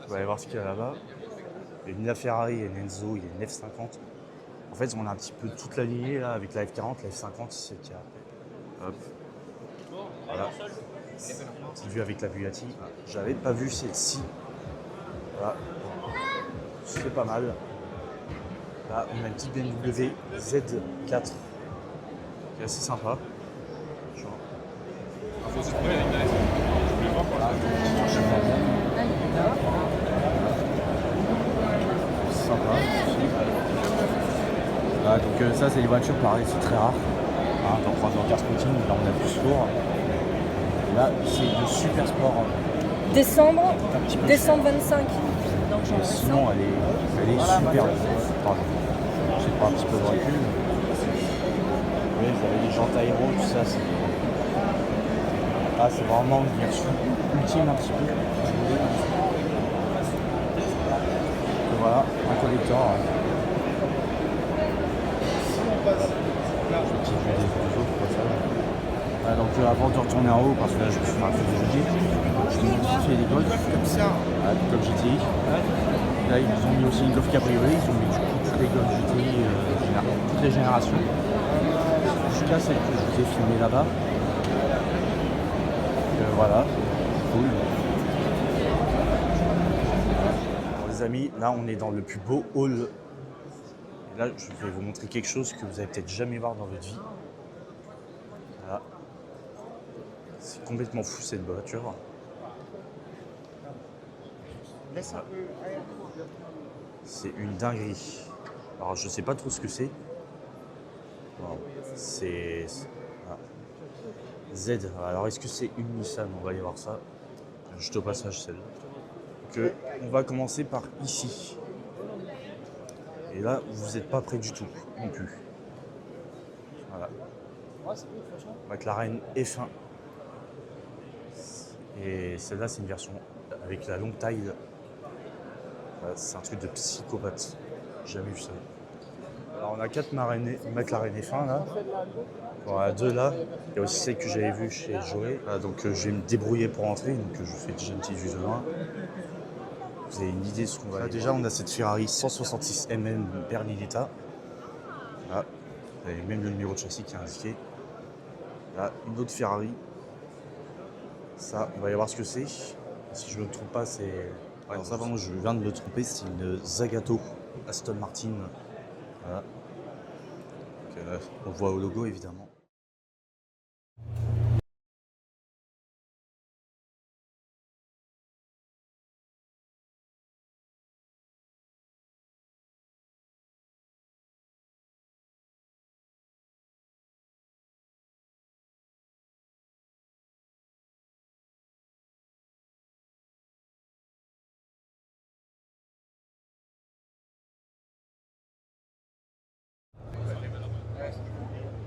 On va aller voir ce qu'il y a là-bas. Il y a une Ferrari, il y a une Enzo, il y a une F50. En fait, on a un petit peu toute la lignée là avec la F40, la F50, c'est celle qui a. Hop. Voilà. Petite vue avec la Bugatti. J'avais pas vu celle-ci. Voilà. C'est pas mal. Là, on a une petite BMW Z4 qui est assez sympa. Sympa. Voilà, donc ça, c'est les voitures, pareil, c'est très rare. Dans 3 car spotting, là on a plus lourd. Là, c'est le super sport. Décembre 25. Mais sinon, elle est superbe. Pardon. J'ai pas un petit peu de recul. Oui, vous avez des jantes aéro, tout ça. C'est vraiment une version ultime un petit peu. Et voilà, un collector. Donc avant de retourner en haut, parce que là je me suis marqué de jeudi, je me suis fait des golfs comme ça, comme GTI. Là ils ont mis aussi une Golf Cabriolet, ils ont mis du coup toutes les Golf GTI, toutes les générations, jusqu'à celle que je vous ai filmée là-bas. Voilà, cool. Bon, les amis, là on est dans le plus beau hall. Et là je vais vous montrer quelque chose que vous allez peut-être jamais voir dans votre vie. Voilà. C'est complètement fou cette voiture. C'est une dinguerie. Alors je sais pas trop ce que c'est. Wow. C'est voilà. Z. Alors est-ce que c'est une Nissan? On va aller voir ça. Juste au passage celle-là. Donc on va commencer par ici. Et là vous n'êtes pas près du tout non plus. Voilà. McLaren F1. Et celle-là, c'est une version avec la longue taille. C'est un truc de psychopathe. J'ai jamais vu ça. Alors, on a 4 McLaren F1 là. On en a 2 là. Il y a aussi celle que j'avais vue chez Joey. Voilà, donc, je vais me débrouiller pour entrer. Donc, je fais déjà une petite vue de loin. Vous avez une idée de ce qu'on va faire. Déjà, on a cette Ferrari 166 MM Berniletta. Là, vous avez même le numéro de châssis qui est indiqué. Là, une autre Ferrari. Ça, on va y voir ce que c'est. Si je ne me trompe pas, c'est... Ouais, ça, vraiment, je viens de me tromper, c'est une Zagato Aston Martin. Voilà. Donc, on voit au logo, évidemment.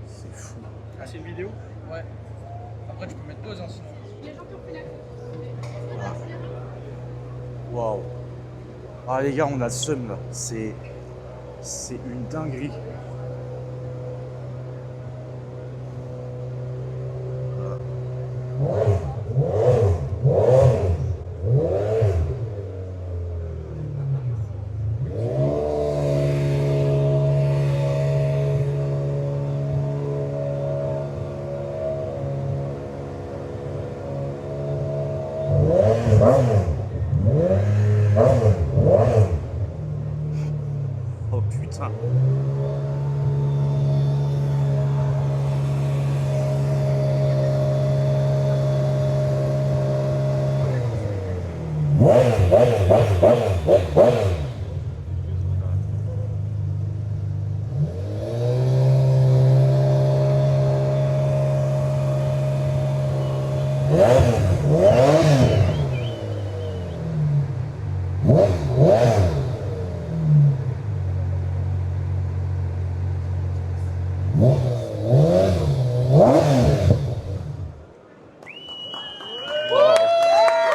C'est fou. Ah, c'est une vidéo? Ouais. Après, tu peux mettre pause, hein, sinon. Waouh. Ah les gars, on a le seum là. C'est une dinguerie. Oh putain.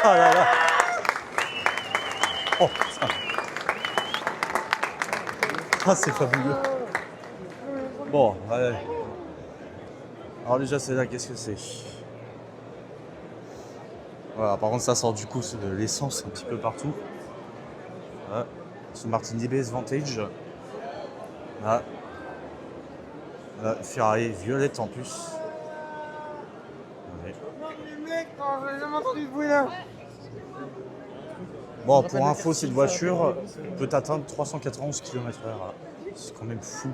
Ah là là. Oh putain. Ah c'est fabuleux. Bon, allez. Alors déjà c'est là, qu'est-ce que c'est? Voilà, par contre ça sort du coup de l'essence un petit peu partout. Voilà. C'est Martin DBS Vantage. Voilà. Voilà, Ferrari violette en plus. Bon, pour info, cette voiture peut atteindre 391 km/h. C'est quand même fou.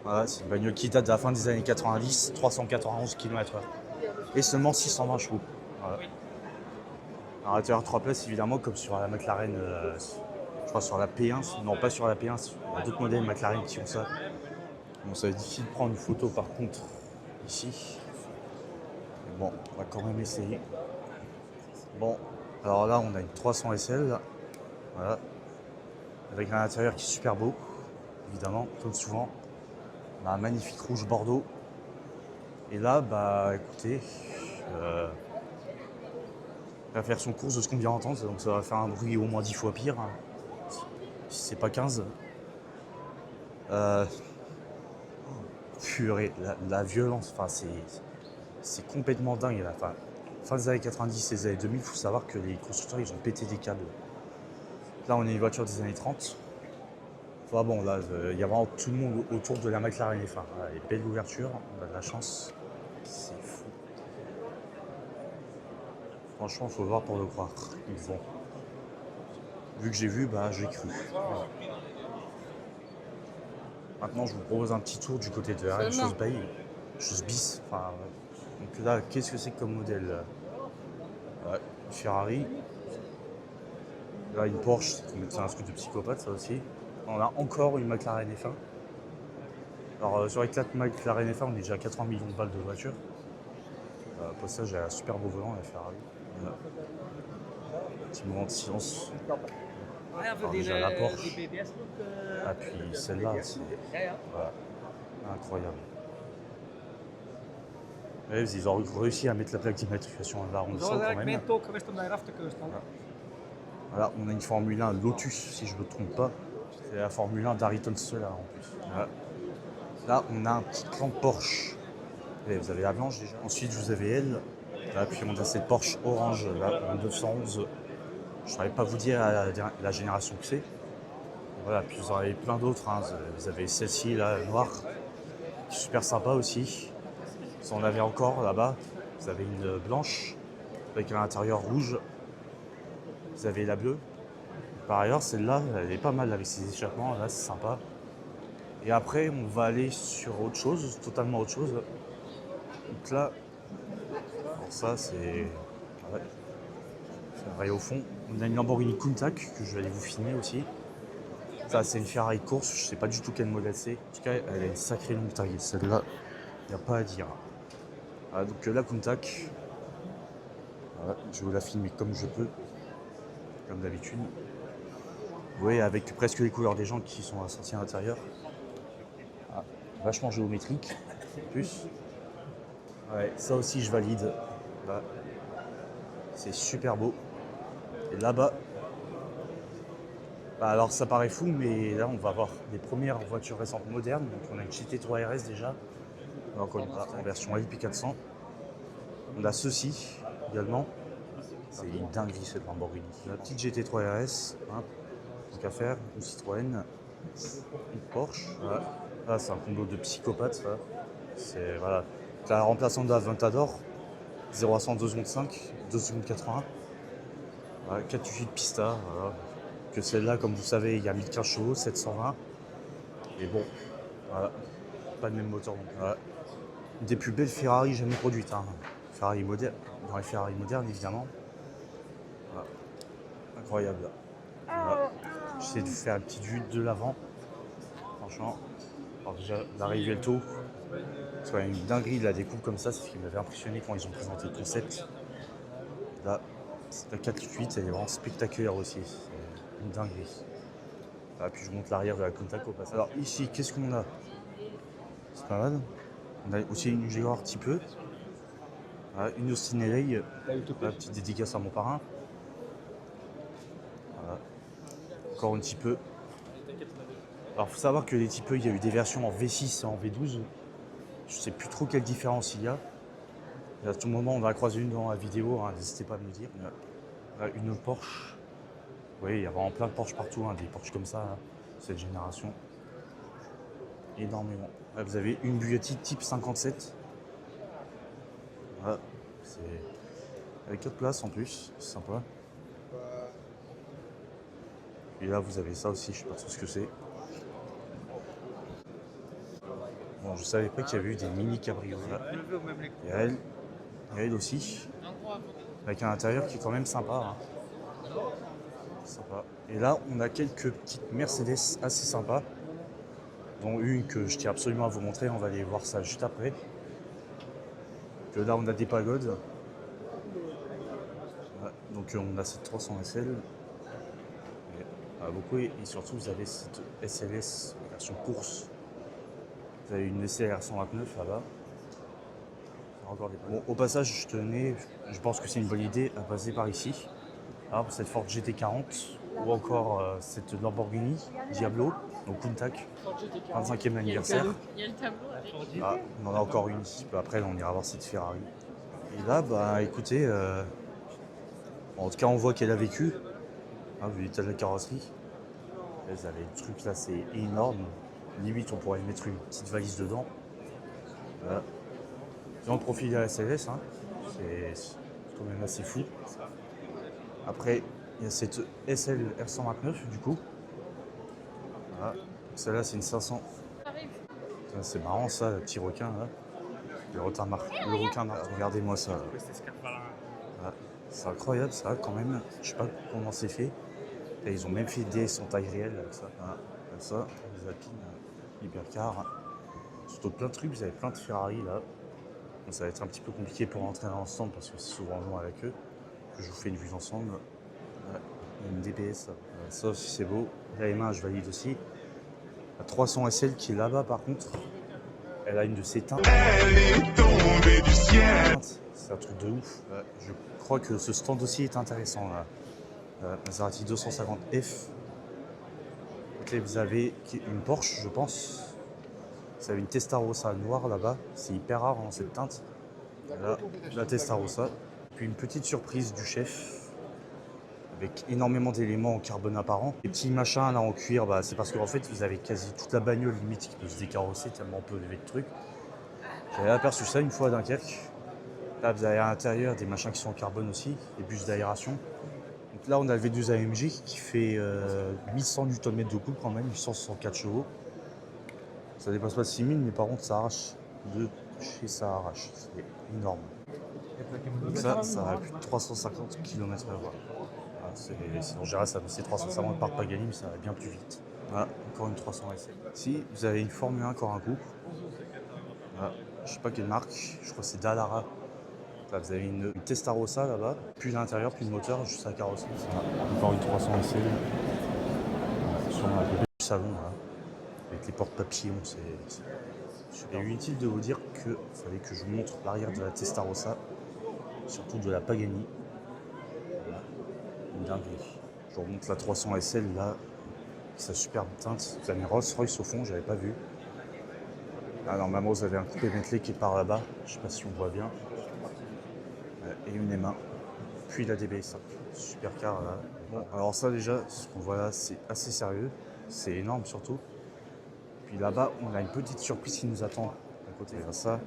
Voilà, c'est une bagnole qui date de la fin des années 90, 391 km/h. Et seulement 620 chevaux. Voilà. Un intérieur 3 places, évidemment, comme sur la McLaren, je crois sur la P1. Non, pas sur la P1, il y a d'autres modèles McLaren qui ont ça. Bon, ça va être difficile de prendre une photo par contre ici. Mais bon, on va quand même essayer. Bon, alors là, on a une 300 SL. Voilà. Avec un intérieur qui est super beau, évidemment, comme souvent. On a un magnifique rouge bordeaux. Et là, bah écoutez, on va faire son course de ce qu'on vient d'entendre, donc ça va faire un bruit au moins 10 fois pire, hein, si c'est pas 15. Purée, la violence, enfin c'est complètement dingue. Là. Enfin, fin des années 90 et des années 2000, il faut savoir que les constructeurs ils ont pété des câbles. Là on est une voiture des années 30. Enfin bon, là il y a vraiment tout le monde autour de la McLaren F1. Voilà, les belles ouvertures, on a de la chance. C'est fou. Franchement, il faut voir pour le croire. Bon. Vu que j'ai vu, bah j'ai cru. Voilà. Maintenant, je vous propose un petit tour du côté de RM, chose Bay, chose bis. Enfin, donc là, qu'est-ce que c'est comme modèle? Une Ferrari. Là, une Porsche, c'est un truc de psychopathe, ça aussi. On a encore une McLaren F1. Alors, sur les 4 McLaren F1, on est déjà à 80 millions de balles de voiture. Pour ça, j'ai un super beau volant, la Ferrari. Voilà. Petit moment de silence. Alors, déjà la Porsche. Ah, puis celle-là, c'est voilà, incroyable. Et ils ont réussi à mettre la plaque d'immatriculation à l'arrondissement quand même. Voilà, on a une Formule 1 Lotus, si je ne me trompe pas. C'est la Formule 1 d'Ayrton Senna en plus. Voilà. Là, on a un petit clan Porsche. Et vous avez la blanche déjà. Ensuite, vous avez elle. Là, puis on a cette Porsche orange, là, en 911. Je ne saurais pas vous dire la génération que c'est. Voilà, puis vous en avez plein d'autres. Hein. Vous avez celle-ci, là, noire, qui est super sympa aussi. Vous en avez encore là-bas. Vous avez une blanche avec un intérieur rouge. Vous avez la bleue. Par ailleurs, celle-là, elle est pas mal avec ses échappements. Là, c'est sympa. Et après, on va aller sur autre chose, totalement autre chose. Donc là, alors ça, c'est. Ouais. C'est au fond. On a une Lamborghini Countach que je vais aller vous filmer aussi. Ça, c'est une Ferrari course, je sais pas du tout quel modèle c'est. En tout cas, elle a une sacrée longue taille. Celle-là, il n'y a pas à dire. Voilà, donc la Countach, voilà, je vais vous la filmer comme je peux, comme d'habitude. Vous voyez, avec presque les couleurs des gens qui sont assortis à l'intérieur. Ah, vachement géométrique, en plus. Ouais, ça aussi, je valide. Là, c'est super beau. Et là-bas, bah alors ça paraît fou, mais là on va voir les premières voitures récentes modernes. Donc on a une GT3 RS déjà, encore en version LP400. On a ceci également. C'est une dinguerie cette Lamborghini. La petite GT3 RS, hein, donc à faire, une Citroën, une Porsche. Voilà. Là c'est un combo de psychopathes. C'est voilà, la remplaçante de la Aventador, 0 à 100 2 secondes 5, 2 secondes 81. Voilà, 4 de Pista. Voilà. Que celle-là, comme vous savez, il y a 1015 chevaux, 720. Et bon, voilà, pas de même moteur. Donc, voilà. Une des plus belles Ferrari jamais produites. Hein. Ferrari moderne, dans les Ferrari modernes évidemment. Voilà. Incroyable. Voilà. J'essaie de vous faire une petite vue de l'avant. Franchement, alors déjà l'arrivée le tôt. C'est quand même une dinguerie de la découpe comme ça, c'est ce qui m'avait impressionné quand ils ont présenté le concept. Là, la 4.8, elle est vraiment spectaculaire aussi. Une dinguerie. Ah, puis je monte l'arrière de la Countach au passage. Alors ici, qu'est-ce qu'on a? C'est pas mal. On a aussi une Jaguar un petit peu. Voilà, une Austin LA. Voilà, petite dédicace à mon parrain. Voilà. Encore un petit peu. Alors faut savoir que les petits peu, il y a eu des versions en V6 et en V12. Je sais plus trop quelle différence il y a. Et à tout moment, on va croiser une dans la vidéo, hein, n'hésitez pas à me le dire. Voilà, une Porsche. Oui, il y a vraiment plein de Porsche partout, hein, des Porsche comme ça, hein, cette génération. Énormément. Là, vous avez une Bugatti type 57. Voilà, c'est avec 4 places en plus, c'est sympa. Et là, vous avez ça aussi, je sais pas trop ce que c'est. Bon, je savais pas qu'il y avait eu des mini cabriolets. Il y a elle aussi, avec un intérieur qui est quand même sympa. Hein. Sympa. Et là, on a quelques petites Mercedes assez sympas, dont une que je tiens absolument à vous montrer. On va aller voir ça juste après. Que là, on a des pagodes. Voilà. Donc, on a cette 300 SL. Et beaucoup. Et surtout, vous avez cette SLS version course. Vous avez une SLR 129 là-bas. Bon, au passage, je pense que c'est une bonne idée à passer par ici. Alors, pour cette Ford GT40 ou encore cette Lamborghini Diablo, donc Countach, 25e anniversaire. Il y a le tableau avec. Ah, on en a encore une ici. Après, on ira voir cette Ferrari. Et là, bah écoutez, en tout cas, on voit qu'elle a vécu. Hein, vu l'état de la carrosserie. Vous avez le truc là, c'est énorme. Limite, on pourrait mettre une petite valise dedans. Voilà. Dans le profil de la SLS, hein. C'est quand même assez fou. Après, il y a cette SL R129 du coup. Voilà. Celle-là, c'est une 500. C'est marrant ça, le petit requin là. Le requin regardez-moi ça. Là. Voilà. C'est incroyable ça quand même. Je sais pas comment c'est fait. Et ils ont même fait des en taille réelle avec ça. Voilà. Comme ça, les Alpines, hypercar. Surtout plein de trucs, vous avez plein de Ferrari là. Donc, ça va être un petit peu compliqué pour rentrer dans l'ensemble parce que c'est souvent long avec eux. Que je vous fais une vue d'ensemble. Voilà. Une DBS, ça aussi c'est beau. La M1 je valide aussi. La 300 SL qui est là-bas par contre. Elle a une de ses teintes. Elle est tombée du ciel. C'est un truc de ouf. Je crois que ce stand aussi est intéressant là. Maserati 250F. Ok, vous avez une Porsche je pense. Vous avez une Testarossa noire là-bas. C'est hyper rare en cette teinte. Là, la Testarossa. Puis une petite surprise du chef. Avec énormément d'éléments en carbone apparent. Les petits machins là en cuir, bah, c'est parce qu'en fait vous avez quasi toute la bagnole limite qui peut se décarrosser tellement on peut lever de trucs. J'avais aperçu ça une fois à Dunkerque. Là vous avez à l'intérieur des machins qui sont en carbone aussi, des bus d'aération. Donc là on a le V12 AMG qui fait 1100 Nm de couple quand même, 864 chevaux. Ça dépasse pas 6000 mais par contre ça arrache. De chez ça arrache, c'est énorme. Donc ça va à plus de 350 km/h. En général, c'est 350 par Pagani, mais ça va bien plus vite. Voilà, encore une 300 SL. Si vous avez une Formule 1 encore un coup, voilà, je sais pas quelle marque, je crois que c'est Dallara. Là, vous avez une Testarossa là-bas, puis l'intérieur, puis le moteur, juste la carrosserie. Encore une 300 SL. Sur un peu du salon, là, avec les portes papillons. Il est utile de vous dire qu'il fallait que je vous montre l'arrière de la Testarossa, surtout de la Pagani. Dinguerie. Je vous remonte la 300 SL là, sa superbe teinte. Vous avez une Rolls-Royce au fond, j'avais pas vu. Là, normalement, vous avez un coupé Bentley qui est par là-bas, je sais pas si on voit bien. Et une M1. Puis la DB5. Supercar là. Bon, alors ça déjà, ce qu'on voit là, c'est assez sérieux. C'est énorme surtout. Puis là-bas, on a une petite surprise qui nous attend. À côté de ça,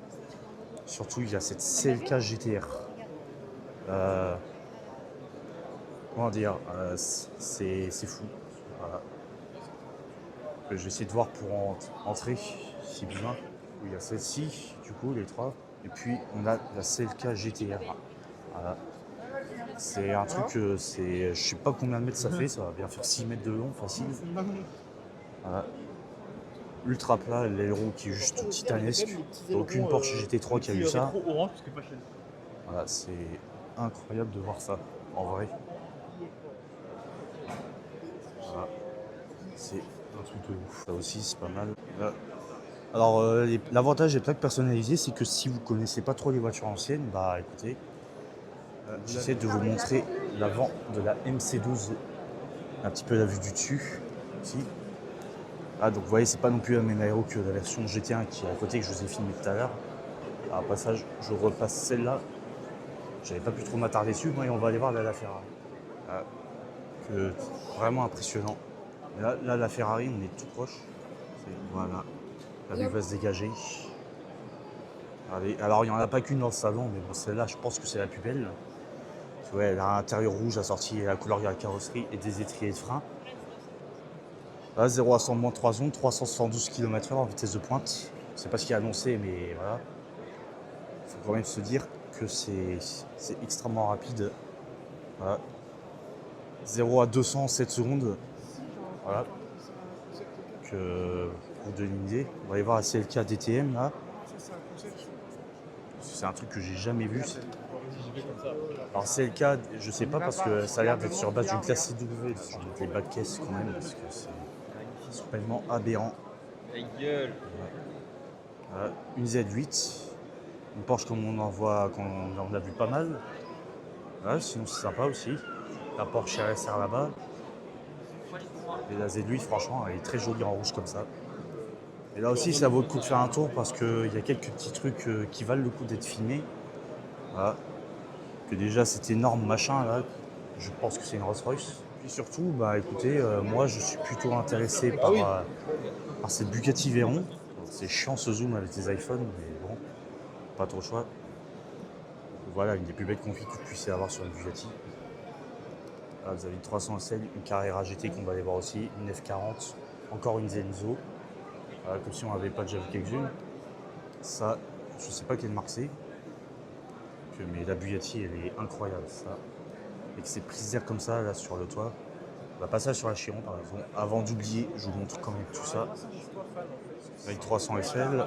surtout, il y a cette CLK GTR. Comment dire, c'est fou. Voilà. Je vais essayer de voir pour entrer, si besoin. Où il y a celle-ci, du coup, les trois. Et puis, on a la CLK GTR. Voilà. C'est un truc, je sais pas combien de mètres ça fait, ça va bien faire 6 mètres de long, facile. Voilà. Ultra plat, l'aileron qui est juste titanesque. Aucune Porsche GT3 qui a eu ça. Voilà, c'est incroyable de voir ça, en vrai. Voilà. C'est un truc de ouf. Ça aussi, c'est pas mal. Là. Alors, l'avantage des plaques personnalisées, c'est que si vous connaissez pas trop les voitures anciennes, bah écoutez, j'essaie de vous montrer l'avant de la MC12. Un petit peu la vue du dessus, ici. Ah, donc vous voyez, c'est pas non plus la même aéro que la version GT1 qui est à côté que je vous ai filmé tout à l'heure. À passage, je repasse celle-là. J'avais pas pu trop m'attarder dessus, moi, et on va aller voir la Ferrari. Vraiment impressionnant. Là, la Ferrari, on est tout proche. Voilà, la vue va se dégager. Allez, alors, il n'y en a pas qu'une dans le salon, mais bon, celle-là, je pense que c'est la plus belle. Ouais, elle a un intérieur rouge assorti à la couleur de la carrosserie et des étriers de frein. Là, 0 à 100 moins 3 secondes, 372 km/h en vitesse de pointe. C'est pas ce qui est annoncé, mais voilà. Il faut quand même se dire que c'est extrêmement rapide. Voilà. 0 à 200 en 7 secondes. Voilà. Que pour vous donner une idée. On va aller voir la CLK DTM là. C'est un truc que j'ai jamais vu. Alors c'est le cas, je sais pas parce que ça a l'air d'être sur base d'une classe CW, sur les bas de caisse quand même, parce que c'est complètement aberrant. La gueule. Une Z8, une Porsche comme on en voit, qu'on en a vu pas mal. Sinon c'est sympa aussi. La Porsche RSR là-bas. Et la Z8 franchement elle est très jolie en rouge comme ça. Et là aussi ça vaut le coup de faire un tour parce qu'il y a quelques petits trucs qui valent le coup d'être filmés. Voilà. Que déjà cet énorme machin là, je pense que c'est une Rolls Royce. Puis surtout, bah écoutez, moi je suis plutôt intéressé par cette Bugatti Veyron. C'est chiant ce zoom avec les iPhones, mais bon, pas trop le choix. Voilà, une des plus belles configs que vous puissiez avoir sur une Bugatti. Là, vous avez une 300 SL, une Carrera GT qu'on va aller voir aussi, une F40, encore une Zenzo. Voilà, comme si on n'avait pas déjà vu quelques-unes. Ça, je sais pas quelle marque c'est. Mais la Bugatti elle est incroyable ça. Avec ces prises d'air comme ça là sur le toit. On va passer sur la Chiron par exemple. Avant d'oublier, je vous montre quand même tout ça. Avec 300 SL.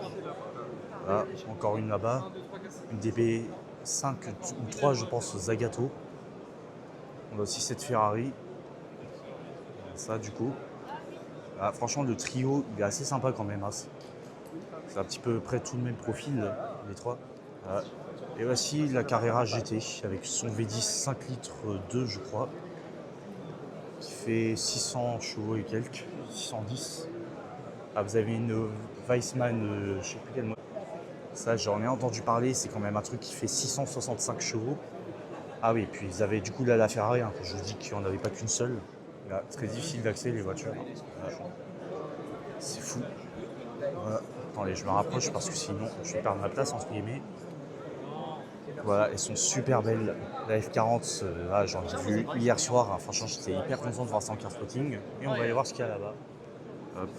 Là, encore une là-bas. Une DB5 ou 3 je pense Zagato. On a aussi cette Ferrari. Ça du coup. Là, franchement le trio il est assez sympa quand même. Hein. C'est un petit peu près tout le même profil les trois. Là. Et voici la Carrera GT avec son V10 5 litres 2 je crois, qui fait 600 chevaux et quelques, 610. Ah, vous avez une Weissmann, je sais plus quel modèle. Ça j'en ai entendu parler, c'est quand même un truc qui fait 665 chevaux. Ah oui, puis ils avaient du coup là la Ferrari, hein, je vous dis qu'il n'y en avait pas qu'une seule. Là, très difficile d'accès les voitures. Voilà. C'est fou. Voilà. Attendez, je me rapproche parce que sinon je vais perdre ma place entre guillemets. Voilà, elles sont super belles. La F40, là, j'en ai vu hier soir. Hein, franchement, j'étais hyper content de voir ça en car spotting. Et on va aller voir ce qu'il y a là-bas. Hop.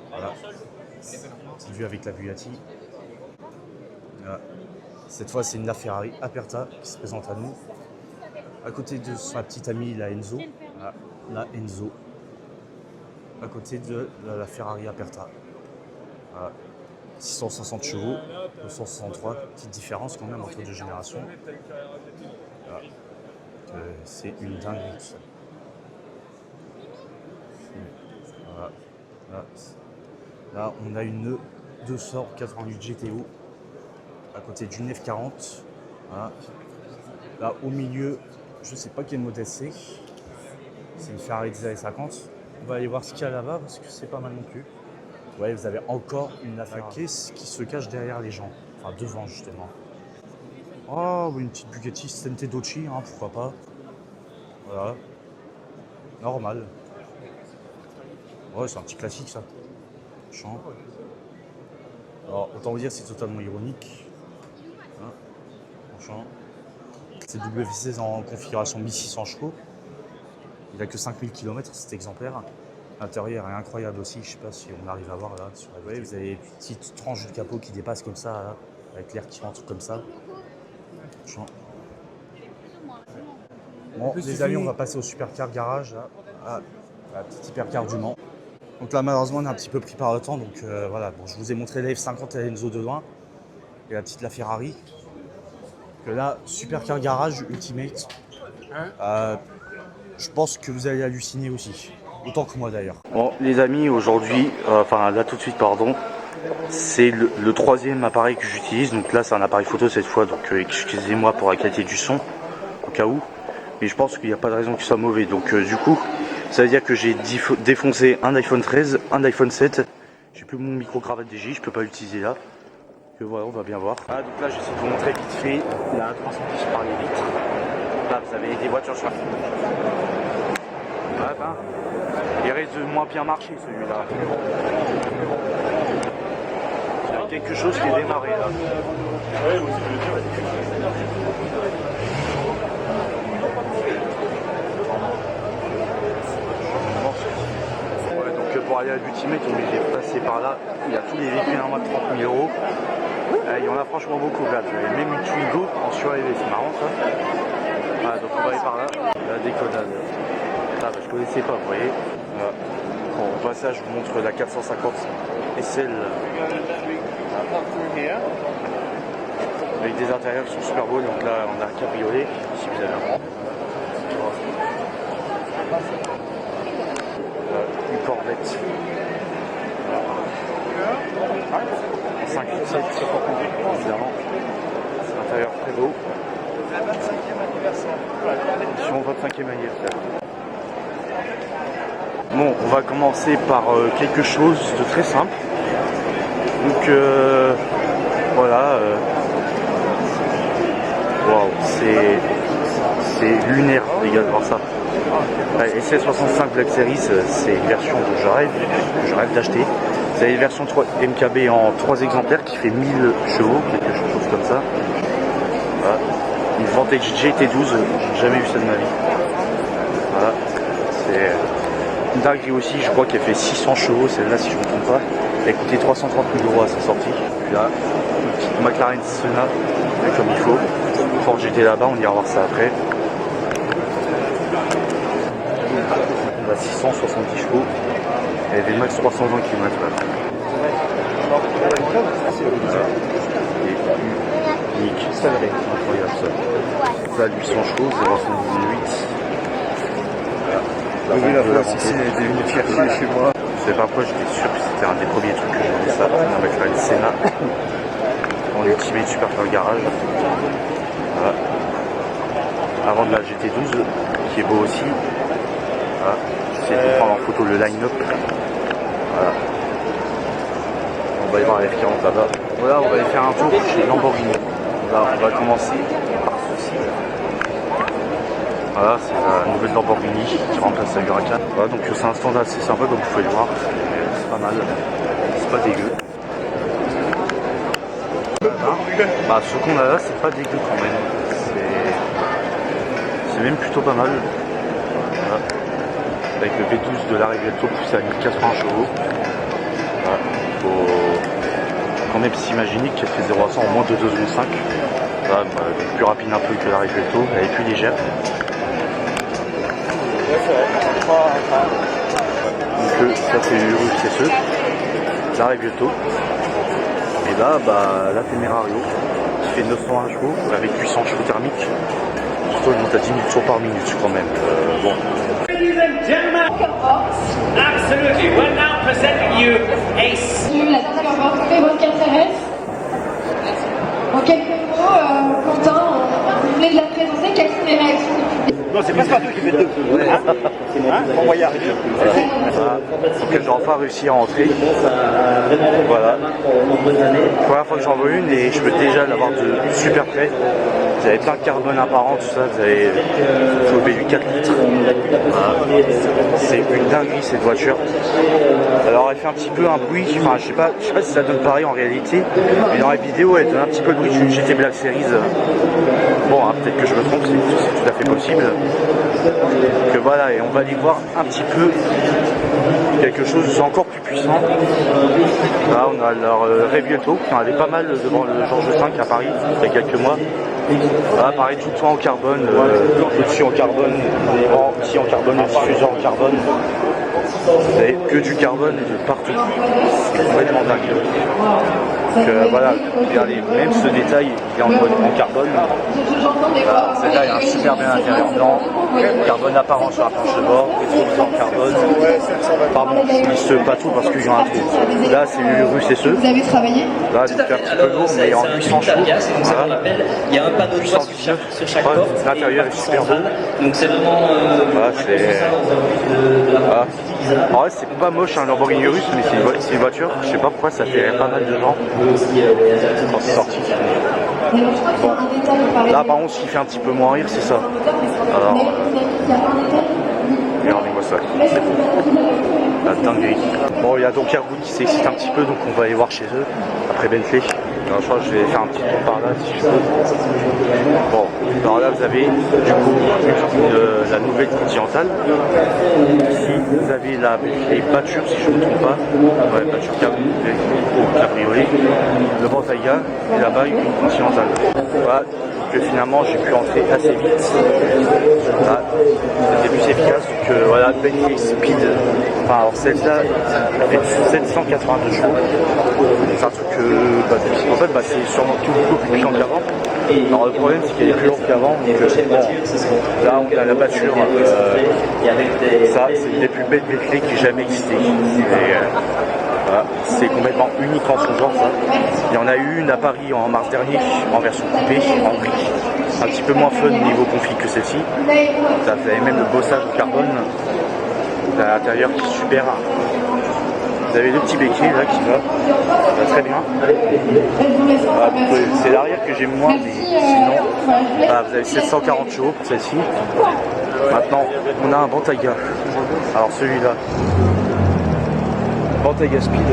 Voilà. Petite vue avec la Bugatti. Voilà. Cette fois, c'est une Ferrari Aperta qui se présente à nous. À côté de sa petite amie, la Enzo. Voilà, la Enzo. À côté de la Ferrari Aperta. Voilà. 660 chevaux, 263, petite différence quand même entre deux générations. Voilà. C'est une dinguerie ça. Voilà. Là, on a une 288 GTO à côté d'une F40. Voilà. Là, au milieu, je ne sais pas quel modèle c'est. C'est une Ferrari des années 50. On va aller voir ce qu'il y a là-bas parce que c'est pas mal non plus. Ouais, vous avez encore une caisse qui se cache derrière les gens. Enfin, devant, justement. Oh, une petite Bugatti Stente Dolci, hein, pourquoi pas. Voilà. Normal. Ouais, c'est un petit classique, ça. Chant. Alors, autant vous dire, c'est totalement ironique. Hein, franchement. C'est W16 en configuration 1600 chevaux. Il n'a que 5000 km, cet exemplaire. L'intérieur est incroyable aussi, je sais pas si on arrive à voir là sur la voie. Vous avez une petite tranche du capot qui dépasse comme ça, là, avec l'air qui rentre comme ça. Bon, les amis, on va passer au supercar garage, là. Ah, la petite hypercar du Mans. Donc là, malheureusement, on est un petit peu pris par le temps, donc voilà. Bon, je vous ai montré la F50 et la Enzo de loin, et la petite la Ferrari. Que là, supercar garage Ultimate. Je pense que vous allez halluciner aussi. Autant que moi d'ailleurs. Bon les amis, aujourd'hui, enfin là tout de suite pardon, c'est le troisième appareil que j'utilise. Donc là c'est un appareil photo cette fois, donc excusez-moi pour la qualité du son, au cas où. Mais je pense qu'il n'y a pas de raison qu'il soit mauvais. Donc du coup, ça veut dire que j'ai défoncé un iPhone 13, un iPhone 7. J'ai plus mon micro-cravate DJ, je peux pas l'utiliser là. Que voilà, on va bien voir. Ah, donc là j'essaie de vous montrer vite fait la transmission par les vitres. Là vous avez des voitures sur la il risque de moins bien marcher celui-là. Il y a quelque chose qui est démarré là. Ouais, donc pour aller à l'Ultimate, on est obligé de passer par là. Il y a tous les véhicules à moins de 30 000 €. Il y en a franchement beaucoup là. Vous avez même une Twingo en surélevé, c'est marrant ça. Voilà, donc on va aller par là. La décodade. Ah, bah, je connaissais pas, vous voyez. Bon, au passage, je vous montre la 450 SL. avec des intérieurs qui sont super beaux. Donc là, on a un cabriolet, si vous avez un grand. Une Corvette. 5.7, évidemment. C'est l'intérieur très beau. Sur 25e anniversaire. Bon, on va commencer par quelque chose de très simple. Donc voilà. Waouh, c'est lunaire, les gars, de voir ça. La SS65 Black Series, c'est une version que je rêve d'acheter. C'est une version 3 MKB en 3 exemplaires qui fait 1000 chevaux, quelque chose comme ça. Voilà. Une Vantage GT12, j'ai jamais vu ça de ma vie. Voilà. C'est une dinguerie aussi, je crois qu'elle fait 600 chevaux, celle-là si je ne me trompe pas. Elle a coûté 330 000 € à sa sortie. Puis là, une petite McLaren Senna, comme il faut. Ford GT là-bas, on ira voir ça après. On a 670 chevaux. Elle avait max 320 km/h. Unique, c'est incroyable ça. Ça, 800 chevaux, 0,78. Voilà. La fois si elle était venue chercher chez moi. Je sais pas pourquoi, j'étais sûr que c'était un des premiers trucs que j'avais ça. Avec la Senna. En Ultimate Supercar Garage. Voilà. Avant de la GT12, qui est beau aussi. Voilà. J'essaie de prendre en photo le line-up. Voilà. On va y voir la F40 là-bas. Voilà, on va aller faire un tour chez Lamborghini. Là, on va commencer par ceci. Voilà, c'est la nouvelle Lamborghini qui remplace la Huracan. Voilà, donc c'est un stand assez sympa comme vous pouvez le voir. C'est pas mal. C'est pas dégueu. Bah, ce qu'on a là, c'est pas dégueu quand même. C'est même plutôt pas mal. Voilà. Avec le V12 de la Rivietto poussé à 1080 chevaux. Voilà. Faut quand même s'imaginer qu'elle fait 0 à 100 en moins de 2 secondes 5. Voilà, bah, plus rapide un peu que la Rivietto, elle est plus légère. Donc ça c'est Urus CSE, la Rivietto. Et là, bah, la Temerario qui fait 901 chevaux avec 800 chevaux thermiques. Surtout elle monte à 10 000 tours par minute quand même. Bon. Ladies and gentlemen, absolutely. We're now presenting you a... La dernière fois, votre carte RS. En quelques mots, Quentin, vous venez de la présenter, quelles sont les réactions du public? Non, c'est pas Sparteux qui fait deux. Hein, on va y arriver. Voilà. Donc elle doit enfin réussir à entrer. Voilà. Première fois que j'en vois une et je peux déjà l'avoir de super près. Vous avez plein de carbone apparent, tout ça. Vous avez flopé du 4 litres. Voilà. C'est une dinguerie cette voiture. Alors elle fait un petit peu un bruit. Enfin, je sais pas si ça donne pareil en réalité. Mais dans la vidéo, elle donne un petit peu le bruit d'une GT Black Series. Bon, hein, peut-être que je me trompe, c'est tout à fait possible. Donc voilà, et on va aller voir un petit peu quelque chose encore plus puissant. Là, on a leur Rivietto, qui en avait pas mal devant le Georges V à Paris, il y a quelques mois. Là, pareil, tout le toit en carbone, au-dessus en carbone, les rangs aussi en carbone, le diffuseur en carbone. Vous avez que du carbone de partout. C'est complètement dingue. Donc voilà, regardez, même ce détail, il est en carbone. Voilà, celle-là, il y a un super bien intérieur blanc, carbone apparent sur la planche de bord, rétroviseur en carbone. Pardon, je ne liste pas tout parce qu'il y a un trou. Là, c'est l'Urus CSE. Vous avez travaillé? Là, c'est un petit peu lourd, mais en 800 chevaux. Voilà. Il y a un panneau de voix sur chaque porte. L'intérieur est super beau. Donc c'est vraiment... Voilà, c'est... Voilà. En vrai, c'est pas moche un Lamborghini Urus, mais c'est une voiture. Je sais pas pourquoi ça fait pas mal de gens quand c'est sorti. Bon. Là, par contre, ce qui fait un petit peu moins rire, c'est ça. Alors, regardez-moi ça. La dinguerie. Bon, il y a donc Airwood qui s'excite un petit peu, donc on va aller voir chez eux, après Bentley. Alors, je crois que je vais faire un petit tour par là si je peux. Bon, alors là vous avez du coup la nouvelle Continentale. Ici vous avez les Bature, si je ne me trompe pas. Ouais, Bature cabriolet. Le Bentayga et là-bas une Continentale. Voilà, donc que finalement j'ai pu entrer assez vite. Voilà, c'était plus efficace que voilà, Bentley Speed. Enfin, alors celle-là fait 782 chevaux. C'est un truc que, en fait, c'est sûrement beaucoup plus puissant qu'avant. Alors le problème c'est qu'elle est plus lourde qu'avant. Donc bon, là on a la voiture. Ça, c'est une des plus belles Bentley qui ait jamais existé. Voilà, c'est complètement unique en son genre ça. Il y en a eu une à Paris en mars dernier, en version coupée, en gris. Un petit peu moins fun niveau config que celle-ci. Ça fait même le bossage au carbone. À l'intérieur qui est super. Vous avez le petit béquet là qui va très bien. Voilà, c'est l'arrière que j'aime moins, mais sinon voilà, vous avez 740 chevaux pour celle-ci. Maintenant on a un Bentayga. Alors celui-là, Bentayga Speed.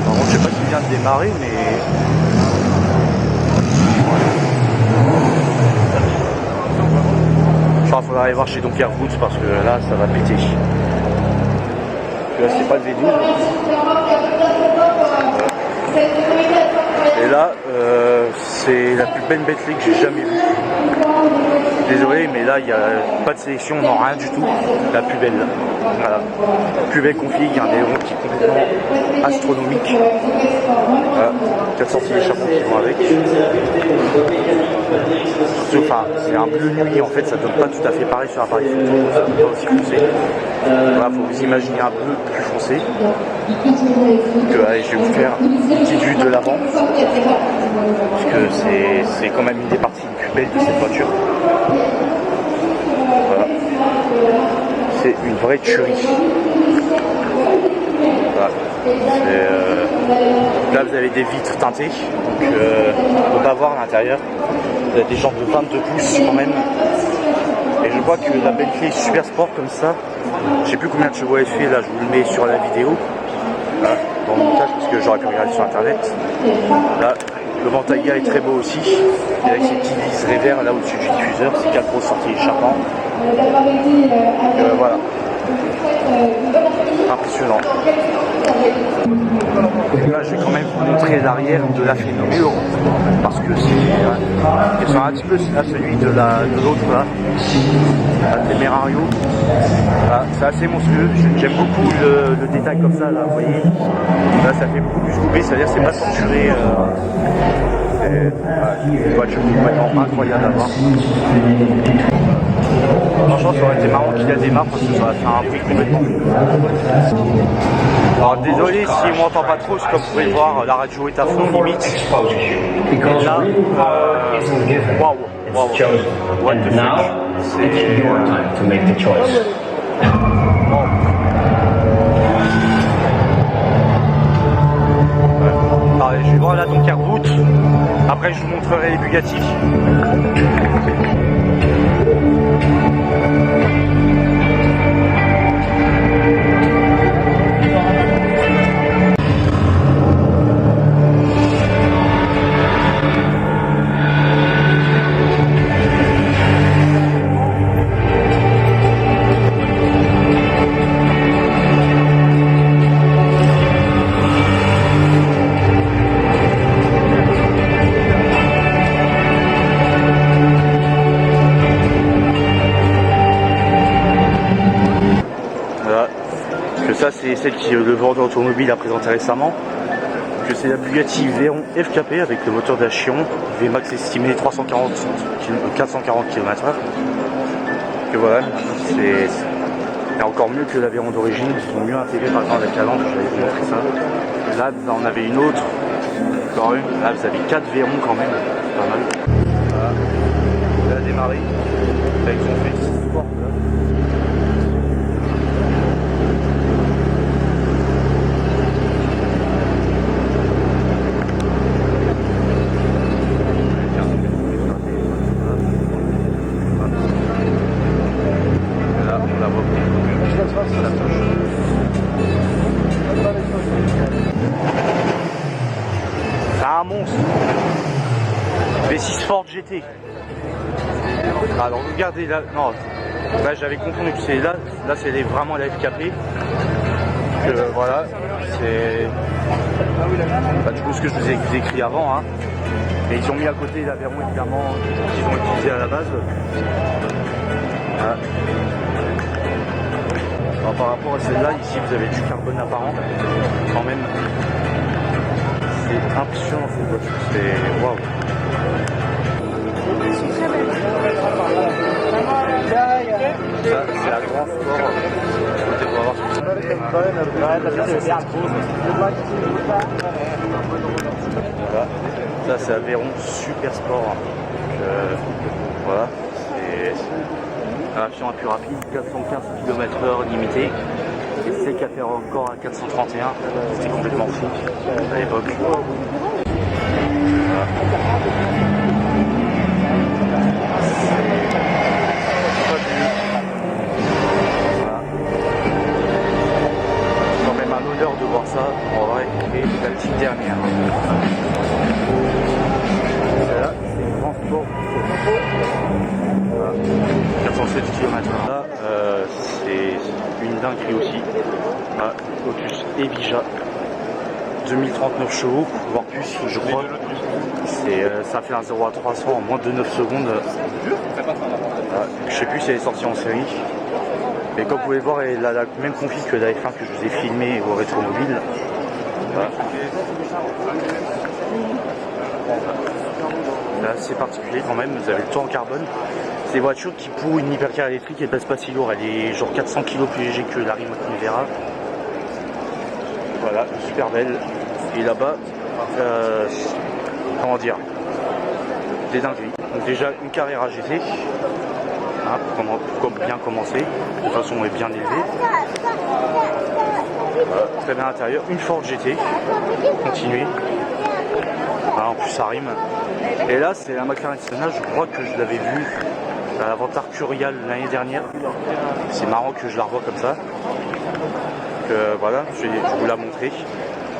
Par contre je sais pas qui vient de démarrer, mais je crois qu'il faudra aller voir chez Donkey Roots parce que là ça va péter. Là c'est pas le V12. Et là c'est la plus belle Bentley que j'ai jamais vue. Désolé mais là il n'y a pas de sélection, non rien du tout. La plus belle là. Voilà. Plus belle config, il y a un aileron qui est complètement astronomique. Voilà. 4 sorties d'échappement qui vont avec. Enfin, c'est un bleu nuit en fait, ça donne pas tout à fait pareil sur l'appareil photo, ça donne pas aussi foncé. Voilà, faut vous imaginer un bleu plus foncé. Donc, allez, je vais vous faire une petite vue de l'avant. Parce que c'est quand même une des parties les plus belles de cette voiture. Voilà. C'est une vraie tuerie. Voilà. Là vous avez des vitres teintées, donc on peut pas voir à l'intérieur. Vous avez des jantes de 22 pouces quand même. Et je crois que la Bentley Super Sport comme ça, je sais plus combien de chevaux elle fait, là je vous le mets sur la vidéo. Voilà, dans le montage parce que j'aurais pu regarder sur internet. Là, le Bentayga est très beau aussi. Et avec ses petits liserés verts là au-dessus du diffuseur, c'est 4 grosses sorties échappement. Voilà. Impressionnant. Là, je vais quand même vous montrer l'arrière de la Fémur parce que c'est un petit peu à celui de l'autre là, la Temerario. Voilà, c'est assez monstrueux. J'aime beaucoup le détail comme ça là, vous voyez. Là, ça fait beaucoup plus coupé, c'est-à-dire c'est pas censuré. Une voiture complètement incroyable à voir. Franchement, ça aurait été marrant qu'il la démarre parce que ça aurait fait un bruit complètement fou. Alors désolé si on m'entend pas trop, parce que comme vous pouvez le voir, la radio est à fond limite. Et là, waouh, what the fuck. C'est Allez, je vais voir là Donkey Roots. Après je vous montrerai les Bugatti. Ça c'est celle que le vendeur automobile a présenté récemment. Que c'est la Bugatti Veyron FKP avec le moteur d'Achion, VMAX estimé 440 km/h. Que voilà, c'est encore mieux que la Veyron d'origine, ils sont mieux intégrés par exemple avec la lampe, j'avais vous montrer ça. Là on avait une autre, encore une, là vous avez 4 Veyrons quand même, c'est pas mal. Voilà, elle a démarré avec son fait sport là. Un monstre V6 Ford GT. Alors regardez là, non, là j'avais confondu que c'est là c'est vraiment la FKP. Voilà, c'est du coup ce que je vous ai écrit avant. Hein. Et ils ont mis à côté l'Aveyron évidemment qu'ils ont utilisé à la base. Voilà. Alors, par rapport à celle-là, ici vous avez du carbone apparent quand même. C'est impressionnant cette voiture, c'est waouh. Ça, c'est la Grand Sport. Voilà. Ça, c'est Aveyron Super Sport. Donc, voilà. C'est la version la plus rapide, 415 km/h limité. Et c'est qu'à faire encore à 431. C'était complètement fou à l'époque. Voilà. Quand même un honneur de voir ça en vrai, et la petite dernière. Là, c'est le Grand Sport. Voilà. 407 km. Là, c'est une dinguerie aussi. Voilà. Lotus Evija. 2039 chevaux, voire plus, je crois. Ça fait un 0 à 300 en moins de 9 secondes. Je sais plus si elle est sortie en série. Mais comme vous pouvez voir, elle a la même config que la F1 que je vous ai filmé au Rétromobile. Voilà. Là, c'est particulier quand même, vous avez le toit en carbone. C'est des voitures qui, pour une hypercar électrique, elle pèse pas si lourd. Elle est genre 400 kg plus léger que la Remote Nivera. Voilà, super belle. Et là-bas, comment dire, des dingueries. Donc déjà une carrière AGT, hein, pour bien commencer, de façon bien élevée. Voilà, très bien à l'intérieur. Une Ford GT, continuer. Voilà, en plus ça rime. Et là c'est la McLaren Senna, je crois que je l'avais vu à l'Avantar Curial l'année dernière. C'est marrant que je la revois comme ça. Voilà, je vais vous la montrer.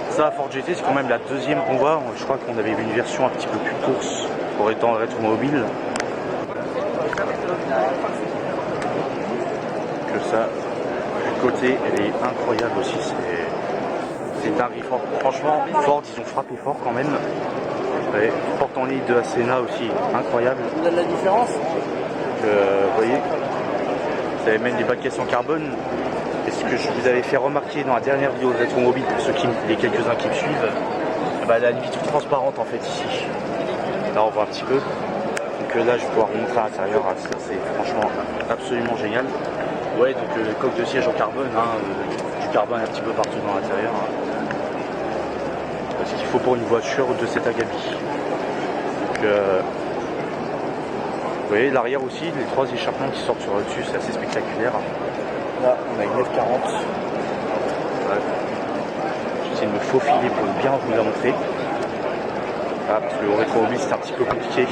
Ça, la Ford GT, c'est quand même la deuxième qu'on voit. Je crois qu'on avait vu une version un petit peu plus course pour être en rétromobile. Que ça, du côté, elle est incroyable aussi. C'est dingue fort. Franchement, Ford, ils ont frappé fort quand même. Ouais, porte en ligne de la Senna aussi, incroyable. Vous avez la différence. Vous voyez, ça même des baquets en carbone. Et ce que je vous avais fait remarquer dans la dernière vidéo de Rétromobile, pour ceux les quelques-uns qui me suivent, bah, la vitre transparente en fait ici. Là on voit un petit peu. Donc là je vais pouvoir vous montrer à l'intérieur, ça c'est franchement absolument génial. Ouais, donc coque de siège en carbone, hein, du carbone un petit peu partout dans l'intérieur. C'est ce qu'il faut pour une voiture de cet acabit. Donc vous voyez l'arrière aussi, les trois échappements qui sortent sur le dessus, c'est assez spectaculaire. Là, on a une F40. Ouais. J'essaie de me faufiler pour bien vous la montrer. Ah, parce que le rétromobile, c'est un petit peu compliqué. Et,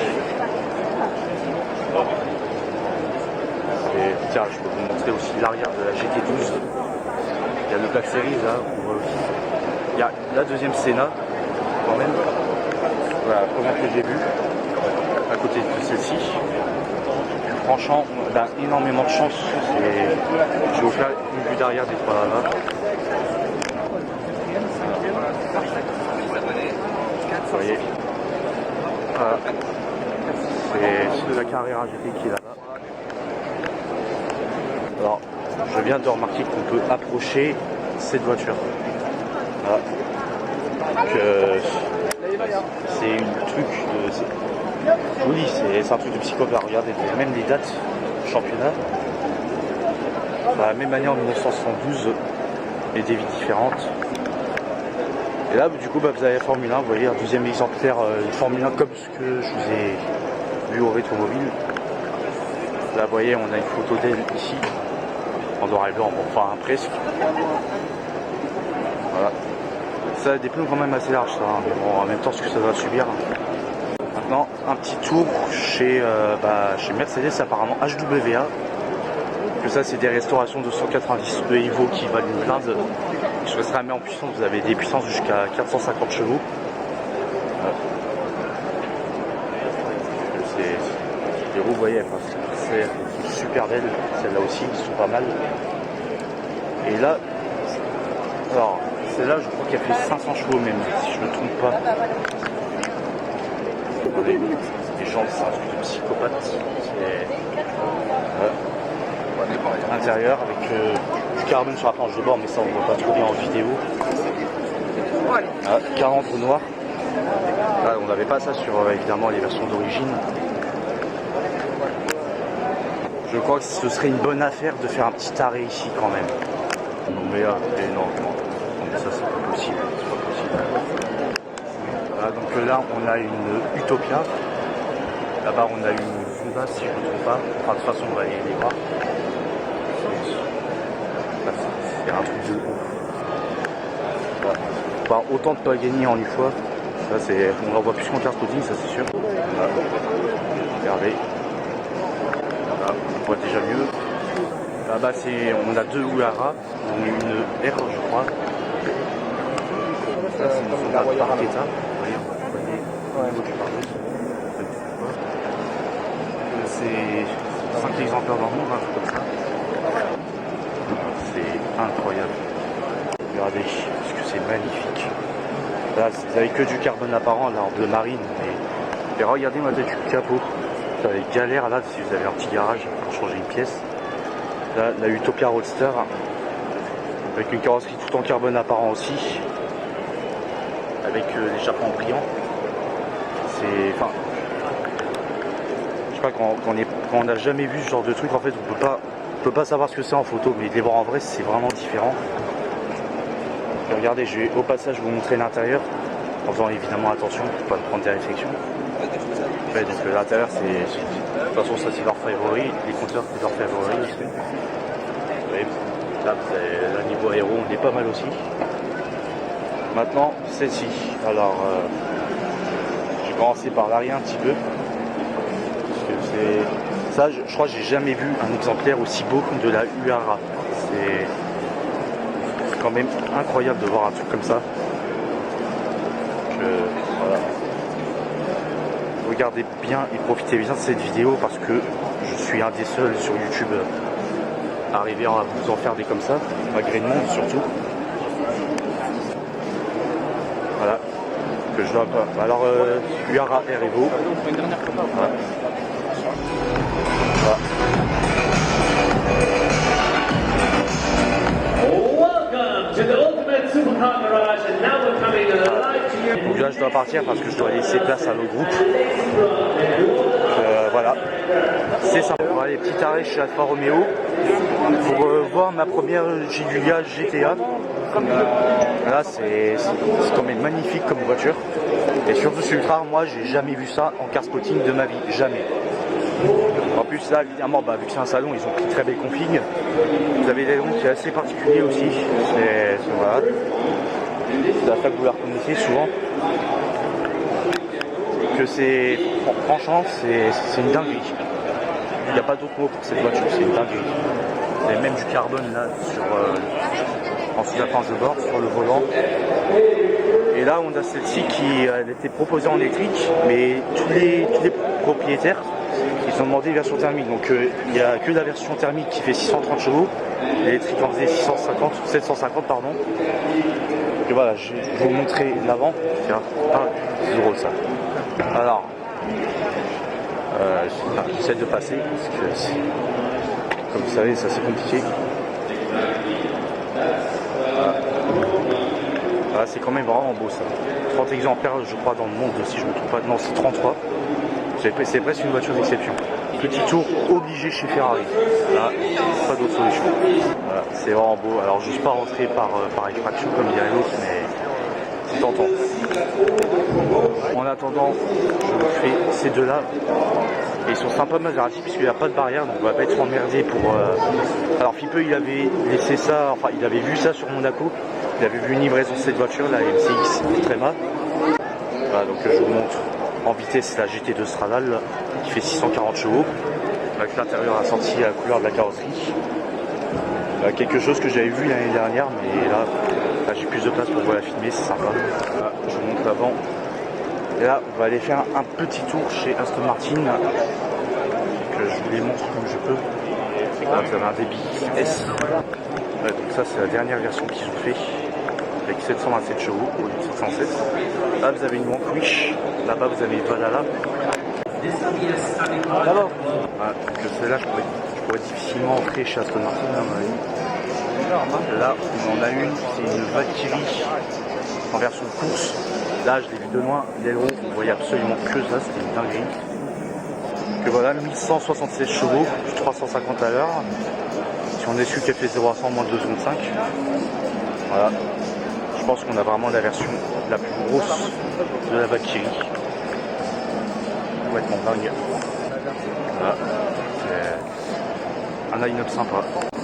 tiens, je peux vous montrer aussi l'arrière de la GT12. Il y a le Black Series, là, on voit aussi. Il y a la deuxième Senna, quand même. Voilà, la première que j'ai vue, à côté de celle-ci. Franchement, on a énormément de chance. Je vais vous faire une vue d'arrière des trois là-bas. Vous voyez, voilà. C'est la carrière AGT qui est là-bas. Alors, je viens de remarquer qu'on peut approcher cette voiture. Voilà. Donc, c'est une truc de... Oui, c'est un truc de psychopathe. Regardez, même les dates du championnat. De la même année en 1972, et des vies différentes. Et là, du coup, bah, vous avez la Formule 1, vous voyez, un deuxième exemplaire de Formule 1 comme ce que je vous ai vu au Rétromobile. Là, vous voyez, on a une photo d'elle ici, en noir et blanc, enfin presque. Voilà. Ça a des pneus quand même assez larges, ça, hein, mais bon, en même temps, ce que ça va subir. Maintenant, un petit tour chez Mercedes, apparemment HWA. Que ça, c'est des restaurations de 190 de Evo qui valent une blinde. Je serais ramé en puissance, vous avez des puissances jusqu'à 450 chevaux. Les roues, vous voyez, c'est super belle. Celle-là aussi, ils sont pas mal. Et là, alors, celle-là, je crois qu'elle fait 500 chevaux même, si je ne me trompe pas. Regardez, les gens, c'est un truc de psychopathe. Intérieur avec du carbone sur la planche de bord, mais ça on voit pas trop bien en vidéo. 40 au noir. Là, on n'avait pas ça sur évidemment les versions d'origine. Je crois que ce serait une bonne affaire de faire un petit arrêt ici quand même. Non mais là, non, mais ça c'est pas possible. Voilà, donc là on a une Utopia. Là-bas on a une Zumba si je ne me trompe pas. Enfin, de toute façon on va aller les voir. C'est un truc de ouf. Voilà. Enfin, autant de pas gagner en une fois. Ça c'est. On l'en voit plus qu'en card-spotting, ça c'est sûr. Voilà. Regardez. Voilà, on voit déjà mieux. Là-bas on a deux Uehara, une R je crois. Ça c'est une Zumba Barqueta. Vous voyez, au niveau du pare-brise. C'est 5 exemplaires dans le monde, un truc comme ça. C'est incroyable. Regardez, parce que c'est magnifique. Là, vous n'avez que du carbone apparent, là, en bleu marine. Mais regardez moi du capot. Vous avez galère là, si vous avez un petit garage pour changer une pièce. Là, la Utopia Roadster, avec une carrosserie tout en carbone apparent aussi. Avec l'échappement brillant. C'est. Enfin. Je sais pas, quand on n'a jamais vu ce genre de truc, en fait, on peut pas savoir ce que c'est en photo, mais de les voir en vrai, c'est vraiment différent. Et regardez, je vais au passage vous montrer l'intérieur, en faisant évidemment attention pour pas prendre des réflexions. Ouais, donc l'intérieur, c'est. De toute façon, ça c'est leur favori, les compteurs c'est leur favori aussi. Vous voyez, là, le niveau aéro, on est pas mal aussi. Maintenant, celle-ci. Alors, je vais commencer par l'arrière un petit peu. Ça, je crois que j'ai jamais vu un exemplaire aussi beau de la Uehara. C'est quand même incroyable de voir un truc comme ça. Voilà. Regardez bien et profitez bien de cette vidéo parce que je suis un des seuls sur YouTube arrivé à vous en faire des comme ça, malgré le monde surtout. Voilà. Que je dois pas. Alors, Uehara Air Evo. Voilà. Donc là je dois partir parce que je dois laisser place à l'autre groupe. Voilà. C'est sympa. Voilà, les petits arrêts chez Alfa Romeo pour voir ma première Giulia GTA. Là c'est quand même magnifique comme voiture. Et surtout c'est ultra rare, moi j'ai jamais vu ça en car spotting de ma vie. Jamais. En plus là évidemment vu que c'est un salon ils ont pris très belle config. Vous avez des noms qui est assez particulier aussi. Voilà. C'est la fois que vous la reconnaissez souvent. Que c'est. Franchement c'est une dinguerie. Il n'y a pas d'autre mot pour cette voiture, c'est une dinguerie. Vous avez même du carbone là sur en dessous de la planche de bord, sur le volant. Et là on a celle-ci qui elle était proposée en électrique, mais tous les propriétaires ils ont demandé une version thermique, donc il n'y a que la version thermique qui fait 630 chevaux, l'électrique en faisait 750 pardon. Et voilà, je vais vous montrer l'avant, c'est drôle ça. Alors, j'essaie de passer, parce que comme vous savez, ça c'est compliqué. Voilà, c'est quand même vraiment beau ça. 30 exemplaires je crois dans le monde, si je ne me trompe pas, non c'est 33. C'est presque une voiture d'exception. Petit tour obligé chez Ferrari. Là, pas d'autre solution. Voilà, c'est vraiment beau. Alors, je ne suis pas rentré par extraction comme dirait l'autre, mais c'est tentant. En attendant, je vous fais ces deux-là. Et ils sont sympas Maserati puisqu'il n'y a pas de barrière, donc on va pas être emmerdé pour. Alors, Fipe, il avait laissé ça, enfin, il avait vu ça sur Monaco. Il avait vu une livraison de cette voiture, la MCX Trema. Voilà, donc je vous montre. En vitesse, la GT2 Stradale qui fait 640 chevaux avec l'intérieur assorti à la couleur de la carrosserie. Quelque chose que j'avais vu l'année dernière, mais là j'ai plus de place pour pouvoir la filmer, c'est sympa. Voilà, je vous montre l'avant. Et là on va aller faire un petit tour chez Aston Martin que je vous les montre comme je peux. Là vous avez un débit S. Ouais, donc ça c'est la dernière version qu'ils ont fait. avec 727 chevaux au lieu de 716. Là vous avez une Vanquish, là-bas vous avez Valhalla. Là-bas. Ah, donc celle-là je pourrais difficilement entrer chez Aston Martin à mon avis. Là on en a une, c'est une Valkyrie en version course. Là je l'ai vu de loin, l'aileron, vous voyez absolument que ça, c'était une dinguerie. Que voilà, 1176 chevaux, 350 à l'heure. Si on est su qu'elle fait 0 à 100 moins de 2,5 secondes. Voilà. Je pense qu'on a vraiment la version la plus grosse de la Valkyrie. Complètement dingue. Voilà. C'est un line-up sympa.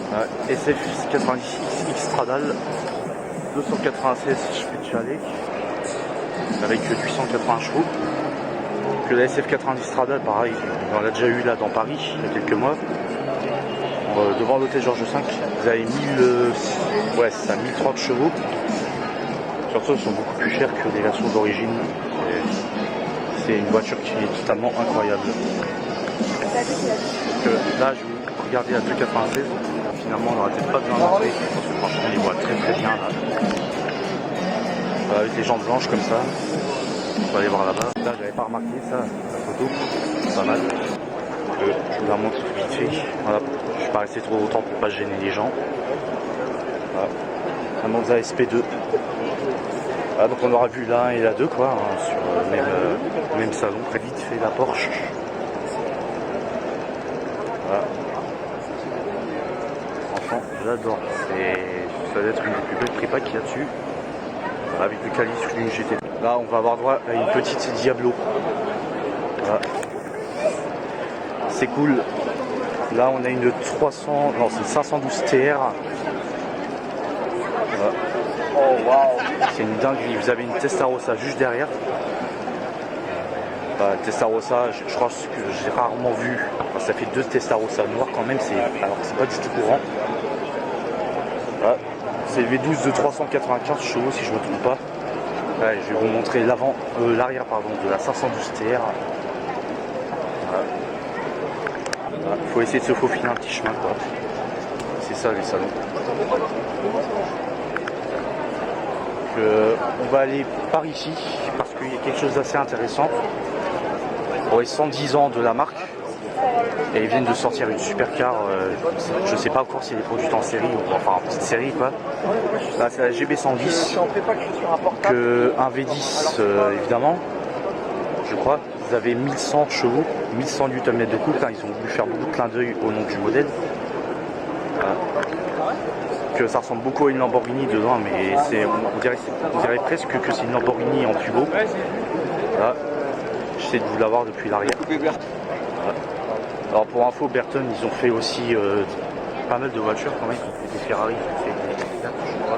Voilà. SF90 X Stradal, 296 Speciale avec 880 chevaux. Que la SF90 Stradal, pareil, on l'a déjà eu là dans Paris il y a quelques mois. Devant l'hôtel Georges V, vous avez 1030 chevaux. Surtout, ils sont beaucoup plus chers que les versions d'origine. C'est une voiture qui est totalement incroyable. Donc, là, je vais regarder la 296. Finalement, on n'aurait peut-être pas besoin d'entrer parce que franchement, on les voit très très bien là. Voilà, avec les jambes blanches comme ça. On va aller voir là-bas. Là, j'avais pas remarqué ça, la photo. C'est pas mal. Je vous la montre vite fait. Voilà. Je suis pas resté trop longtemps pour pas gêner les gens. Voilà. Un Monza SP2. Voilà, donc on aura vu la 1 et la 2 quoi, hein, sur le même salon. Très vite fait la Porsche. Voilà. Franchement, j'adore. Ça doit être une des plus belles prépas qu'il y a dessus. Voilà, avec le calice d'une GT. Là, on va avoir droit à une petite Diablo. Voilà. C'est cool. Là, on a une 300, non, c'est 512 TR. Voilà. Oh waouh, c'est une dinguerie. Vous avez une Testarossa juste derrière. Testarossa, je crois que j'ai rarement vu. Enfin, ça fait 2 Testarossa noirs quand même. Alors c'est pas du tout courant. Voilà. C'est le V12 de 395 chevaux si je ne me trompe pas. Ouais, je vais vous montrer l'arrière de la 512 TR. Voilà. Il faut essayer de se faufiler un petit chemin quoi. C'est ça les salons. On va aller par ici parce qu'il y a quelque chose d'assez intéressant. Pour les 110 ans de la marque. Et ils viennent de sortir une supercar, je sais pas encore si elle est produite en série ou enfin en petite série quoi. Là c'est la GB110, un V10 évidemment, je crois. Vous avez 1100 chevaux, 1100 Nm de couple, hein. Ils ont voulu faire beaucoup de clin d'œil au nom du modèle. Voilà. Que ça ressemble beaucoup à une Lamborghini dedans, mais on dirait presque que c'est une Lamborghini en plus beau. Voilà. J'essaie de vous l'avoir depuis l'arrière. Voilà. Alors pour info, Burton, ils ont fait aussi pas mal de voitures quand même, ils ont fait des Ferrari, ils ont fait des Fiat, je crois.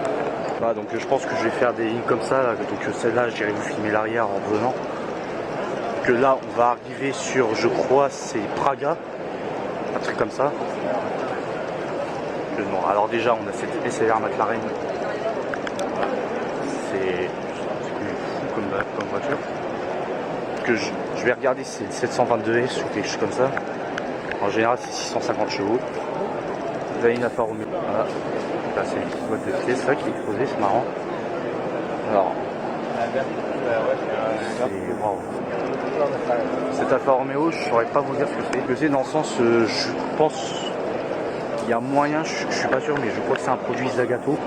Voilà, donc je pense que je vais faire des lignes comme ça, donc celle-là, j'irai vous filmer l'arrière en venant. Que là, on va arriver sur, je crois, c'est Praga, un truc comme ça. Non, alors déjà, on a cette SLR McLaren, c'est fou comme voiture. Que je vais regarder, c'est le 722S ou quelque chose comme ça. En général, c'est 650 chevaux. Vous avez une Alfa Romeo. Voilà. Là, c'est une petite boîte de clés, ça qui est exposée, c'est marrant. Alors, wow. Cette Alfa Romeo, je ne saurais pas vous dire ce que c'est. Que c'est dans le sens, je pense qu'il y a moyen, je suis pas sûr, mais je crois que c'est un produit Zagato.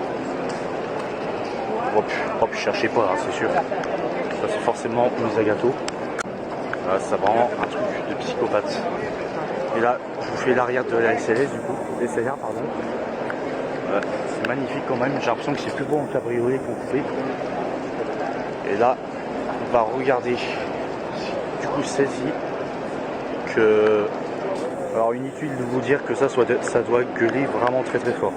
Oh, puis cherchez pas, hein, c'est sûr. Ça, c'est forcément une Zagato. Voilà, c'est vraiment un truc de psychopathe. Et là, je vous fais l'arrière de la SLS du coup, SLR pardon. C'est magnifique quand même, j'ai l'impression que c'est plus beau en cabriolet qu'en coupé. Et là, on va regarder du coup celle-ci. Alors inutile de vous dire que ça doit gueuler vraiment très très fort.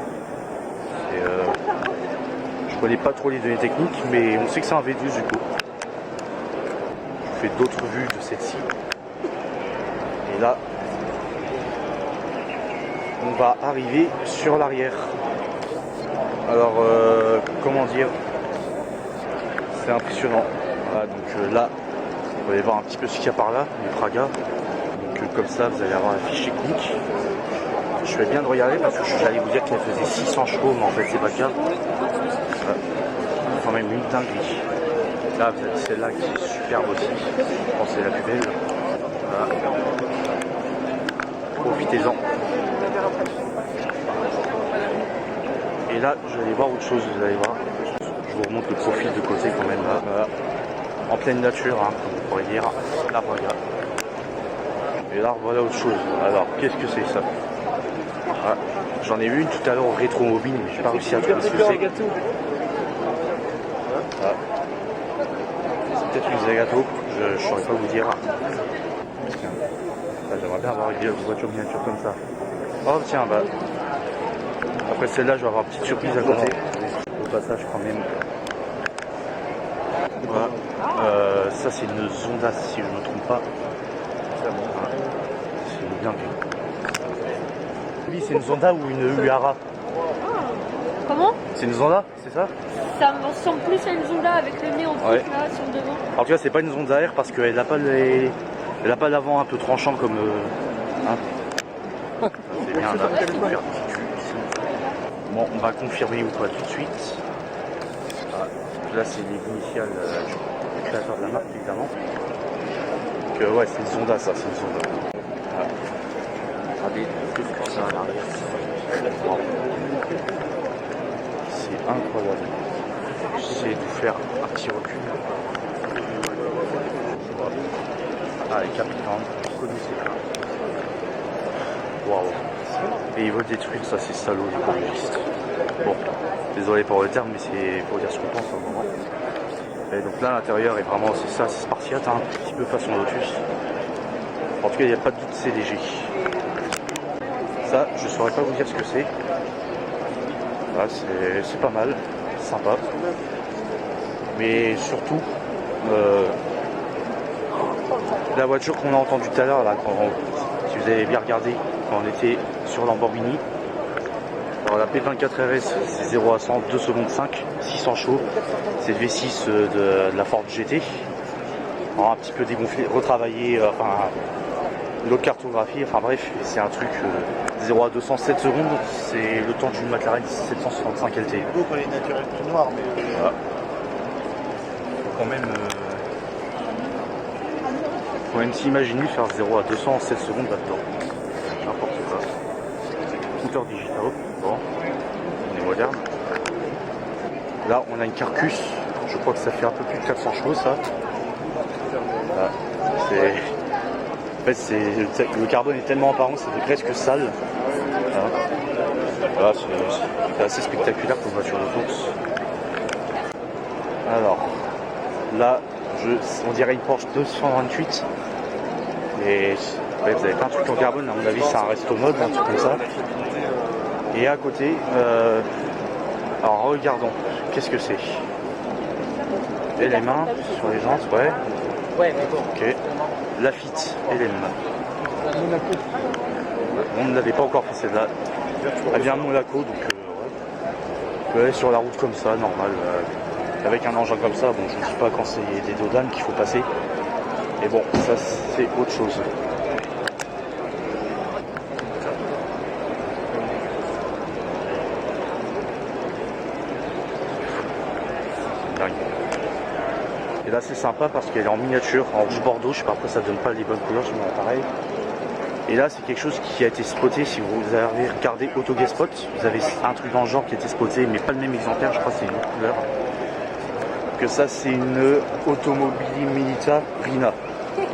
Je connais pas trop les données techniques, mais on sait que c'est un V12 du coup. Je vous fais d'autres vues de celle-ci. Et là, on va arriver sur l'arrière. Alors, comment dire, c'est impressionnant. Voilà, donc là, vous allez voir un petit peu ce qu'il y a par là, les Praga. Donc comme ça, vous allez avoir la fiche technique. Je vais bien de regarder parce que j'allais vous dire qu'elle faisait 600 chevaux, mais en fait c'est pas le cas. Voilà. quand même une dinguerie. Là, vous avez celle-là qui est superbe aussi. Je pense que c'est la plus belle. Voilà. Profitez-en. Et là, je vais aller voir autre chose, vous allez voir. Je vous remonte le profil de côté quand même là. Voilà. En pleine nature, hein, comme vous pourrez dire. Là, voilà. Et là, voilà autre chose. Alors, qu'est-ce que c'est ça? Voilà. J'en ai vu une tout à l'heure au rétro mobile, mais j'ai pas réussi à trouver ce que c'est. Voilà. C'est peut-être une Zagato, je ne saurais pas vous dire. J'aimerais bien avoir une voiture miniature comme ça. Oh tiens, bah. Après celle-là, je vais avoir une petite surprise à côté. Au passage, quand même. Voilà. Ça, c'est une Zonda, si je ne me trompe pas. Voilà. C'est bien vu. Oui, c'est une Zonda ou une Uhara? Comment? C'est une Zonda, c'est ça? Ça me ressemble plus à une Zonda avec le nez en plus là sur le devant. En tout cas, c'est pas une Zonda R parce qu'elle n'a pas elle a pas l'avant un peu tranchant comme. Hein. C'est bien là. Bon, on va confirmer ou pas tout de suite. Voilà. Là, c'est les initiales du créateur de la marque, évidemment. Donc, ouais, c'est une Zonda, ça, c'est une Zonda. Voilà. Regardez plus que ça à l'arrière. Wow. C'est incroyable. J'essaie de vous faire un petit recul. Ah, les capitans, vous connaissez pas. Waouh. Et ils veulent détruire ça, ces salauds écologistes. Bon, désolé pour le terme, mais c'est pour dire ce qu'on pense au moment. Et donc là, l'intérieur est vraiment, c'est ça, c'est spartiate, hein, un petit peu façon Lotus. En tout cas, il n'y a pas de doute, c'est léger. Ça, je saurais pas vous dire ce que c'est. Voilà, c'est pas mal, sympa. Mais surtout, la voiture qu'on a entendue tout à l'heure, là, si vous avez bien regardé, quand on était sur Lamborghini. Alors la P24 RS, c'est 0 à 100, 2 secondes 5, 600 chevaux. C'est le V6 de la Ford GT. Alors, un petit peu dégonflé, retravaillé, enfin, l'autre cartographie, enfin bref, c'est un truc 0 à 200, 7 secondes, c'est le temps d'une McLaren 765 LT. C'est beau quand les naturels tout noirs, mais. Voilà. Faut même s'imaginer faire 0 à 200 en 7 secondes là-dedans. N'importe quoi. Compteur digital, bon, on est moderne. Là, on a une Carcus, je crois que ça fait un peu plus de 400 chevaux, ça. Voilà. En fait, le carbone est tellement apparent que ça fait presque sale. Voilà, c'est assez spectaculaire pour une voiture de course. Alors, là, on dirait une Porsche 228. Et ouais, vous avez pas un truc en carbone, à mon avis, c'est un resto mode, un truc comme ça. Et à côté, alors regardons, qu'est-ce que c'est? Et les mains sur les jantes, ouais. Ouais, mais bon. Ok. Lafitte LM. On ne l'avait pas encore fait celle-là. Elle vient de Monaco, donc ouais, sur la route comme ça, normal. Avec un engin comme ça, bon, je ne dis pas quand c'est des dodanes qu'il faut passer. Mais bon, ça c'est autre chose. Dingue. Et là c'est sympa parce qu'elle est en miniature, en rouge bordeaux, je sais pas pourquoi ça donne pas les bonnes couleurs sur mon appareil. Et là c'est quelque chose qui a été spoté, si vous avez regardé Autogaspot, vous avez un truc dans le genre qui a été spoté, mais pas le même exemplaire, je crois que c'est une autre couleur. Que ça c'est une Automobili Milita Rina.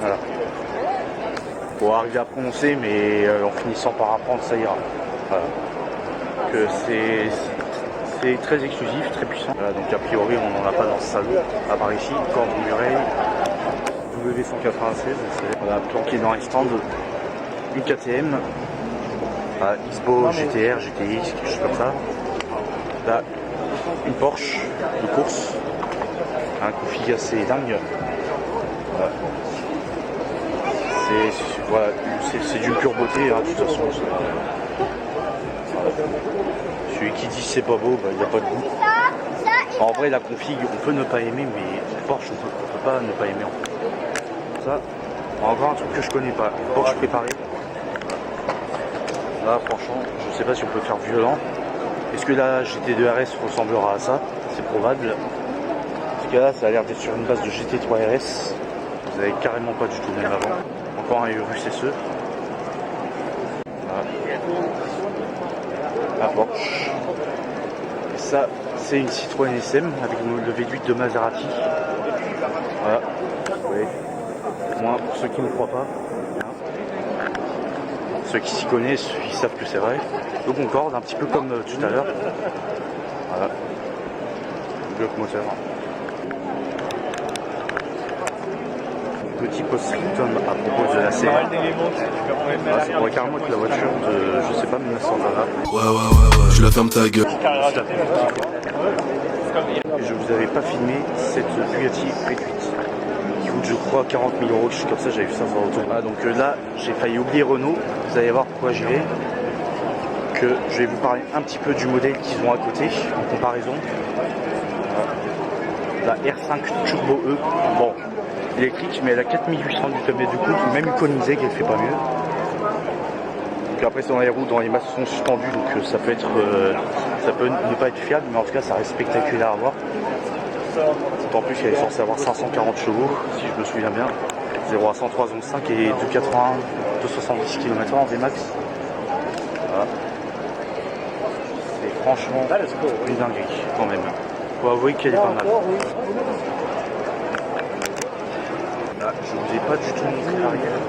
Voilà. Faut arriver à prononcer, mais en finissant par apprendre, ça ira. Voilà. Que c'est très exclusif, très puissant. Voilà, donc a priori, on n'en a pas dans ce salon. À part ici, Cordon Murray, W196. On a planqué dans les stands une KTM, Xbo, GTR, GTX, quelque chose comme ça. Là, une Porsche de course. Un config assez dingue. Voilà. C'est d'une pure beauté, hein, de toute façon. Voilà. Celui qui dit c'est pas beau, bah, il n'y a pas de goût. En vrai, la config, on peut ne pas aimer, mais Porsche, on peut pas ne pas aimer. En fait. Ça, encore un truc que je connais pas. Porsche préparé. Voilà. Là, franchement, je sais pas si on peut faire violent. Est-ce que la GT2 RS ressemblera à ça? C'est probable. tout cas là, ça a l'air d'être sur une base de GT3 RS. Vous avez carrément pas du tout le même avant. Encore un Urus SE. Voilà. La Porsche. Et ça, c'est une Citroën SM avec le V8 de Maserati. Voilà. Vous voyez. Moi, pour ceux qui ne croient pas, ceux qui s'y connaissent, ils savent que c'est vrai. Le Concorde, un petit peu comme tout à l'heure. Voilà. Le bloc moteur. Petit post-scriptum à propos de la série. Ah, ça pourrait carrément être la voiture de, je sais pas, 1900 $. Ouais, je la ferme ta gueule. Et je vous avais pas filmé cette Bugatti V8 qui coûte, je crois, 40 000 €. Je suis comme ça, j'avais vu ça sur l'auto. Ah, donc là, j'ai failli oublier Renault. Vous allez voir pourquoi j'y vais. Que je vais vous parler un petit peu du modèle qu'ils ont à côté en comparaison. La R5 Turbo E. Bon, électrique, mais elle a 4800 Nm du coup, même iconisée, qu'elle fait pas mieux. Donc après, c'est dans les roues, dans les maçons suspendus, donc ça peut ne pas être fiable, mais en tout cas, ça reste spectaculaire à voir. En plus, elle est censée avoir 540 chevaux, si je me souviens bien. 0 à 103 zone 5 et 280, 270 km/h en Vmax. Voilà. C'est franchement une dinguerie quand même. Faut avouer qu'elle est pas mal. Là, je vous ai pas du tout montré l'arrière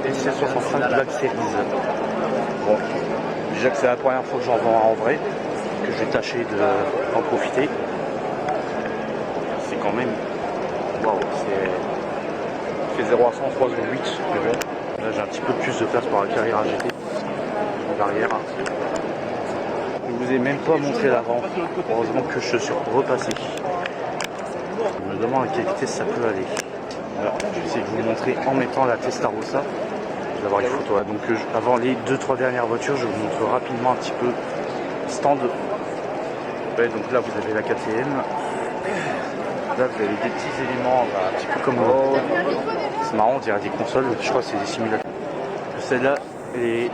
du SC65 Black Series. Bon, déjà que c'est la première fois que j'en vends un en vrai, que je vais tâcher d'en profiter. C'est quand même... Waouh, c'est 0 à 103 zone 8, mais bon, là j'ai un petit peu plus de place pour la carrière GT derrière. Je vous ai même pas montré l'avant, heureusement que je suis repassé. Je me demande à quelle vitesse ça peut aller. Voilà, je vais essayer de vous montrer en mettant la Testarossa. Je vais avoir une photo là. Donc avant les 2-3 dernières voitures, je vous montre rapidement un petit peu stand. Ouais, donc là vous avez la KTM. Là vous avez des petits éléments, un petit peu comme... c'est marrant, on dirait des consoles, je crois que c'est des simulateurs. Celle-là, elle est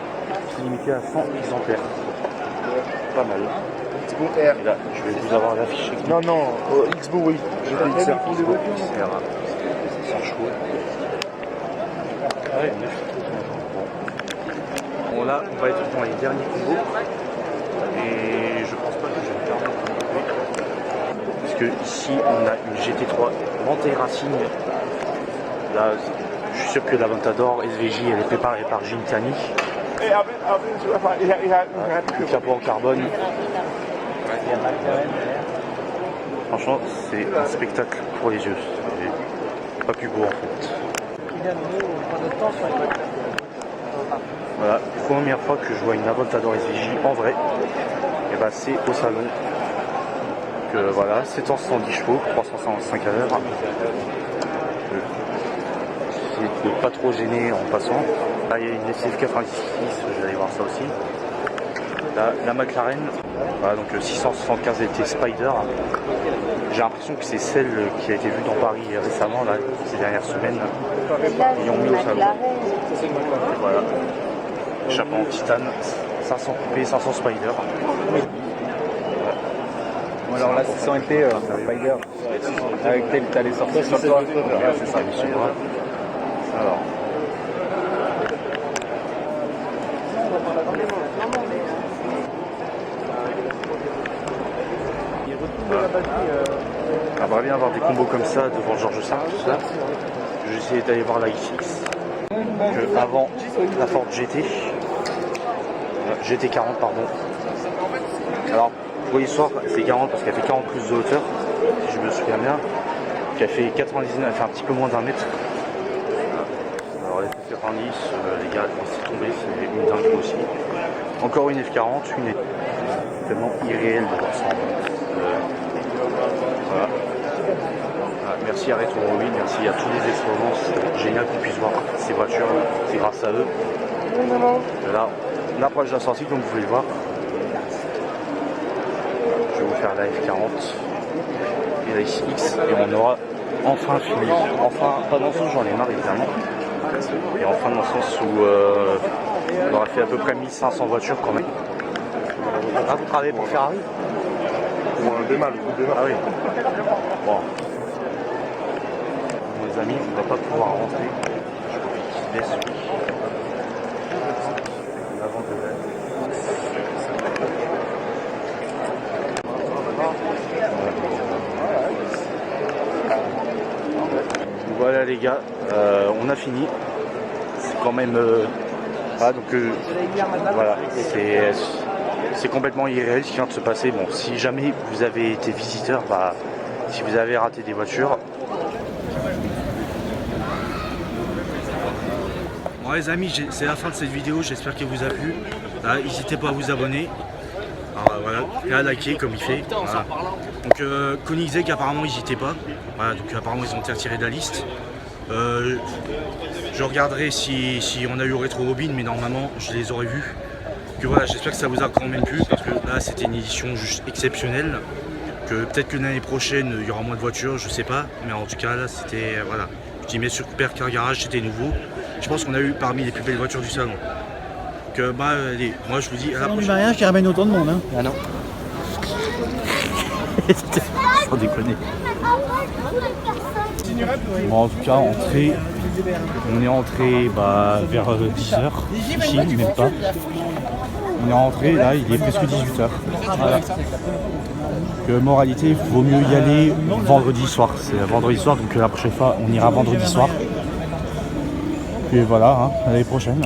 limitée à 100 exemplaires. Pas mal. Xbo R. Et là, je vais vous avoir l'affiche. Non, Xbo, oui. J'ai pas dit ça. Xbo XR. 100 chevaux. Ouais, 9 chevaux. Bon, là, on va être dans les derniers combos. Et je pense pas que je vais me permettre de couper. Parce que ici, on a une GT3 Vantage Racing. Là, je suis sûr que la Ventador SVJ, elle est préparée par Gintani. Le capot en carbone. Franchement, c'est un spectacle pour les yeux. C'est pas plus beau en fait. Voilà, première fois que je vois une Aventador SVJ en vrai, et bah c'est au salon. Donc voilà, 770 chevaux, 365 à l'heure. De pas trop gêner en passant. Là il y a une SF96, je vais aller voir ça aussi. Là, la McLaren, voilà, donc le 675 LT Spider. J'ai l'impression que c'est celle qui a été vue dans Paris récemment, là, ces dernières semaines. Ils ont mis au salon. Voilà. Chapeau en titane, 500 coupé, 500 Spider. Voilà. Bon, alors là, 600 LT Spider. Avec tel que tu allais sortir sur toi. C'est ça, monsieur. Alors. J'aimerais bien avoir des combos comme ça devant Georges V, tout ça. Je vais essayer d'aller voir la XX. Avant la Ford GT. GT40, pardon. Alors, vous voyez ce soir, c'est 40 parce qu'elle fait 40 plus de hauteur, si je me souviens bien. Qu'elle fait 99, elle fait un petit peu moins d'un mètre. Alors les F90, les gars, laissez tomber, c'est une dingue aussi. Encore une F40, une tellement irréelle de leur sang. Voilà. Voilà. Merci à Retro Hobby, merci à tous les exposants, c'est génial qu'on puisse voir ces voitures, c'est grâce à eux. Et là, on approche de la sortie comme vous pouvez le voir. Je vais vous faire la F40 et la XX et on aura enfin fini. Enfin, pas dans le sens où j'en ai marre évidemment. Et enfin dans le sens où on aura fait à peu près 1500 voitures quand même. Ah, vous travaillez pour Ferrari? Pour un démal, Ah oui. Bon. Les amis, on ne va pas pouvoir rentrer. Je suis déçu. Voilà les gars, on a fini. C'est quand même... voilà, c'est complètement irréel ce qui vient de se passer. Bon, si jamais vous avez été visiteur, bah, si vous avez raté des voitures... Bon les amis, c'est la fin de cette vidéo, j'espère qu'elle vous a plu. N'hésitez pas à vous abonner. Alors, voilà, et à liker comme il fait. Voilà. Donc Koenigsegg apparemment ils n'y étaient pas. Voilà, donc apparemment ils ont été retirés de la liste. Je regarderai si on a eu Retro Robin, mais normalement je les aurais vus. Donc voilà, j'espère que ça vous a quand même plu, parce que là c'était une édition juste exceptionnelle. Que peut-être que l'année prochaine il y aura moins de voitures, je sais pas. Mais en tout cas là c'était voilà. Je dis mais sur Supercar Garage c'était nouveau. Je pense qu'on a eu parmi les plus belles voitures du salon. Donc bah allez, moi je vous dis à la prochaine. Rien qui ramène autant de monde. Hein. Ah non. Sans déconner. Bon, en tout cas, on est entré vers 10h, ici, même pas. On est rentré, là, il est presque 18h. Voilà. Moralité, il vaut mieux y aller vendredi soir. C'est vendredi soir, donc la prochaine fois, on ira vendredi soir. Et voilà, hein, à l'année prochaine.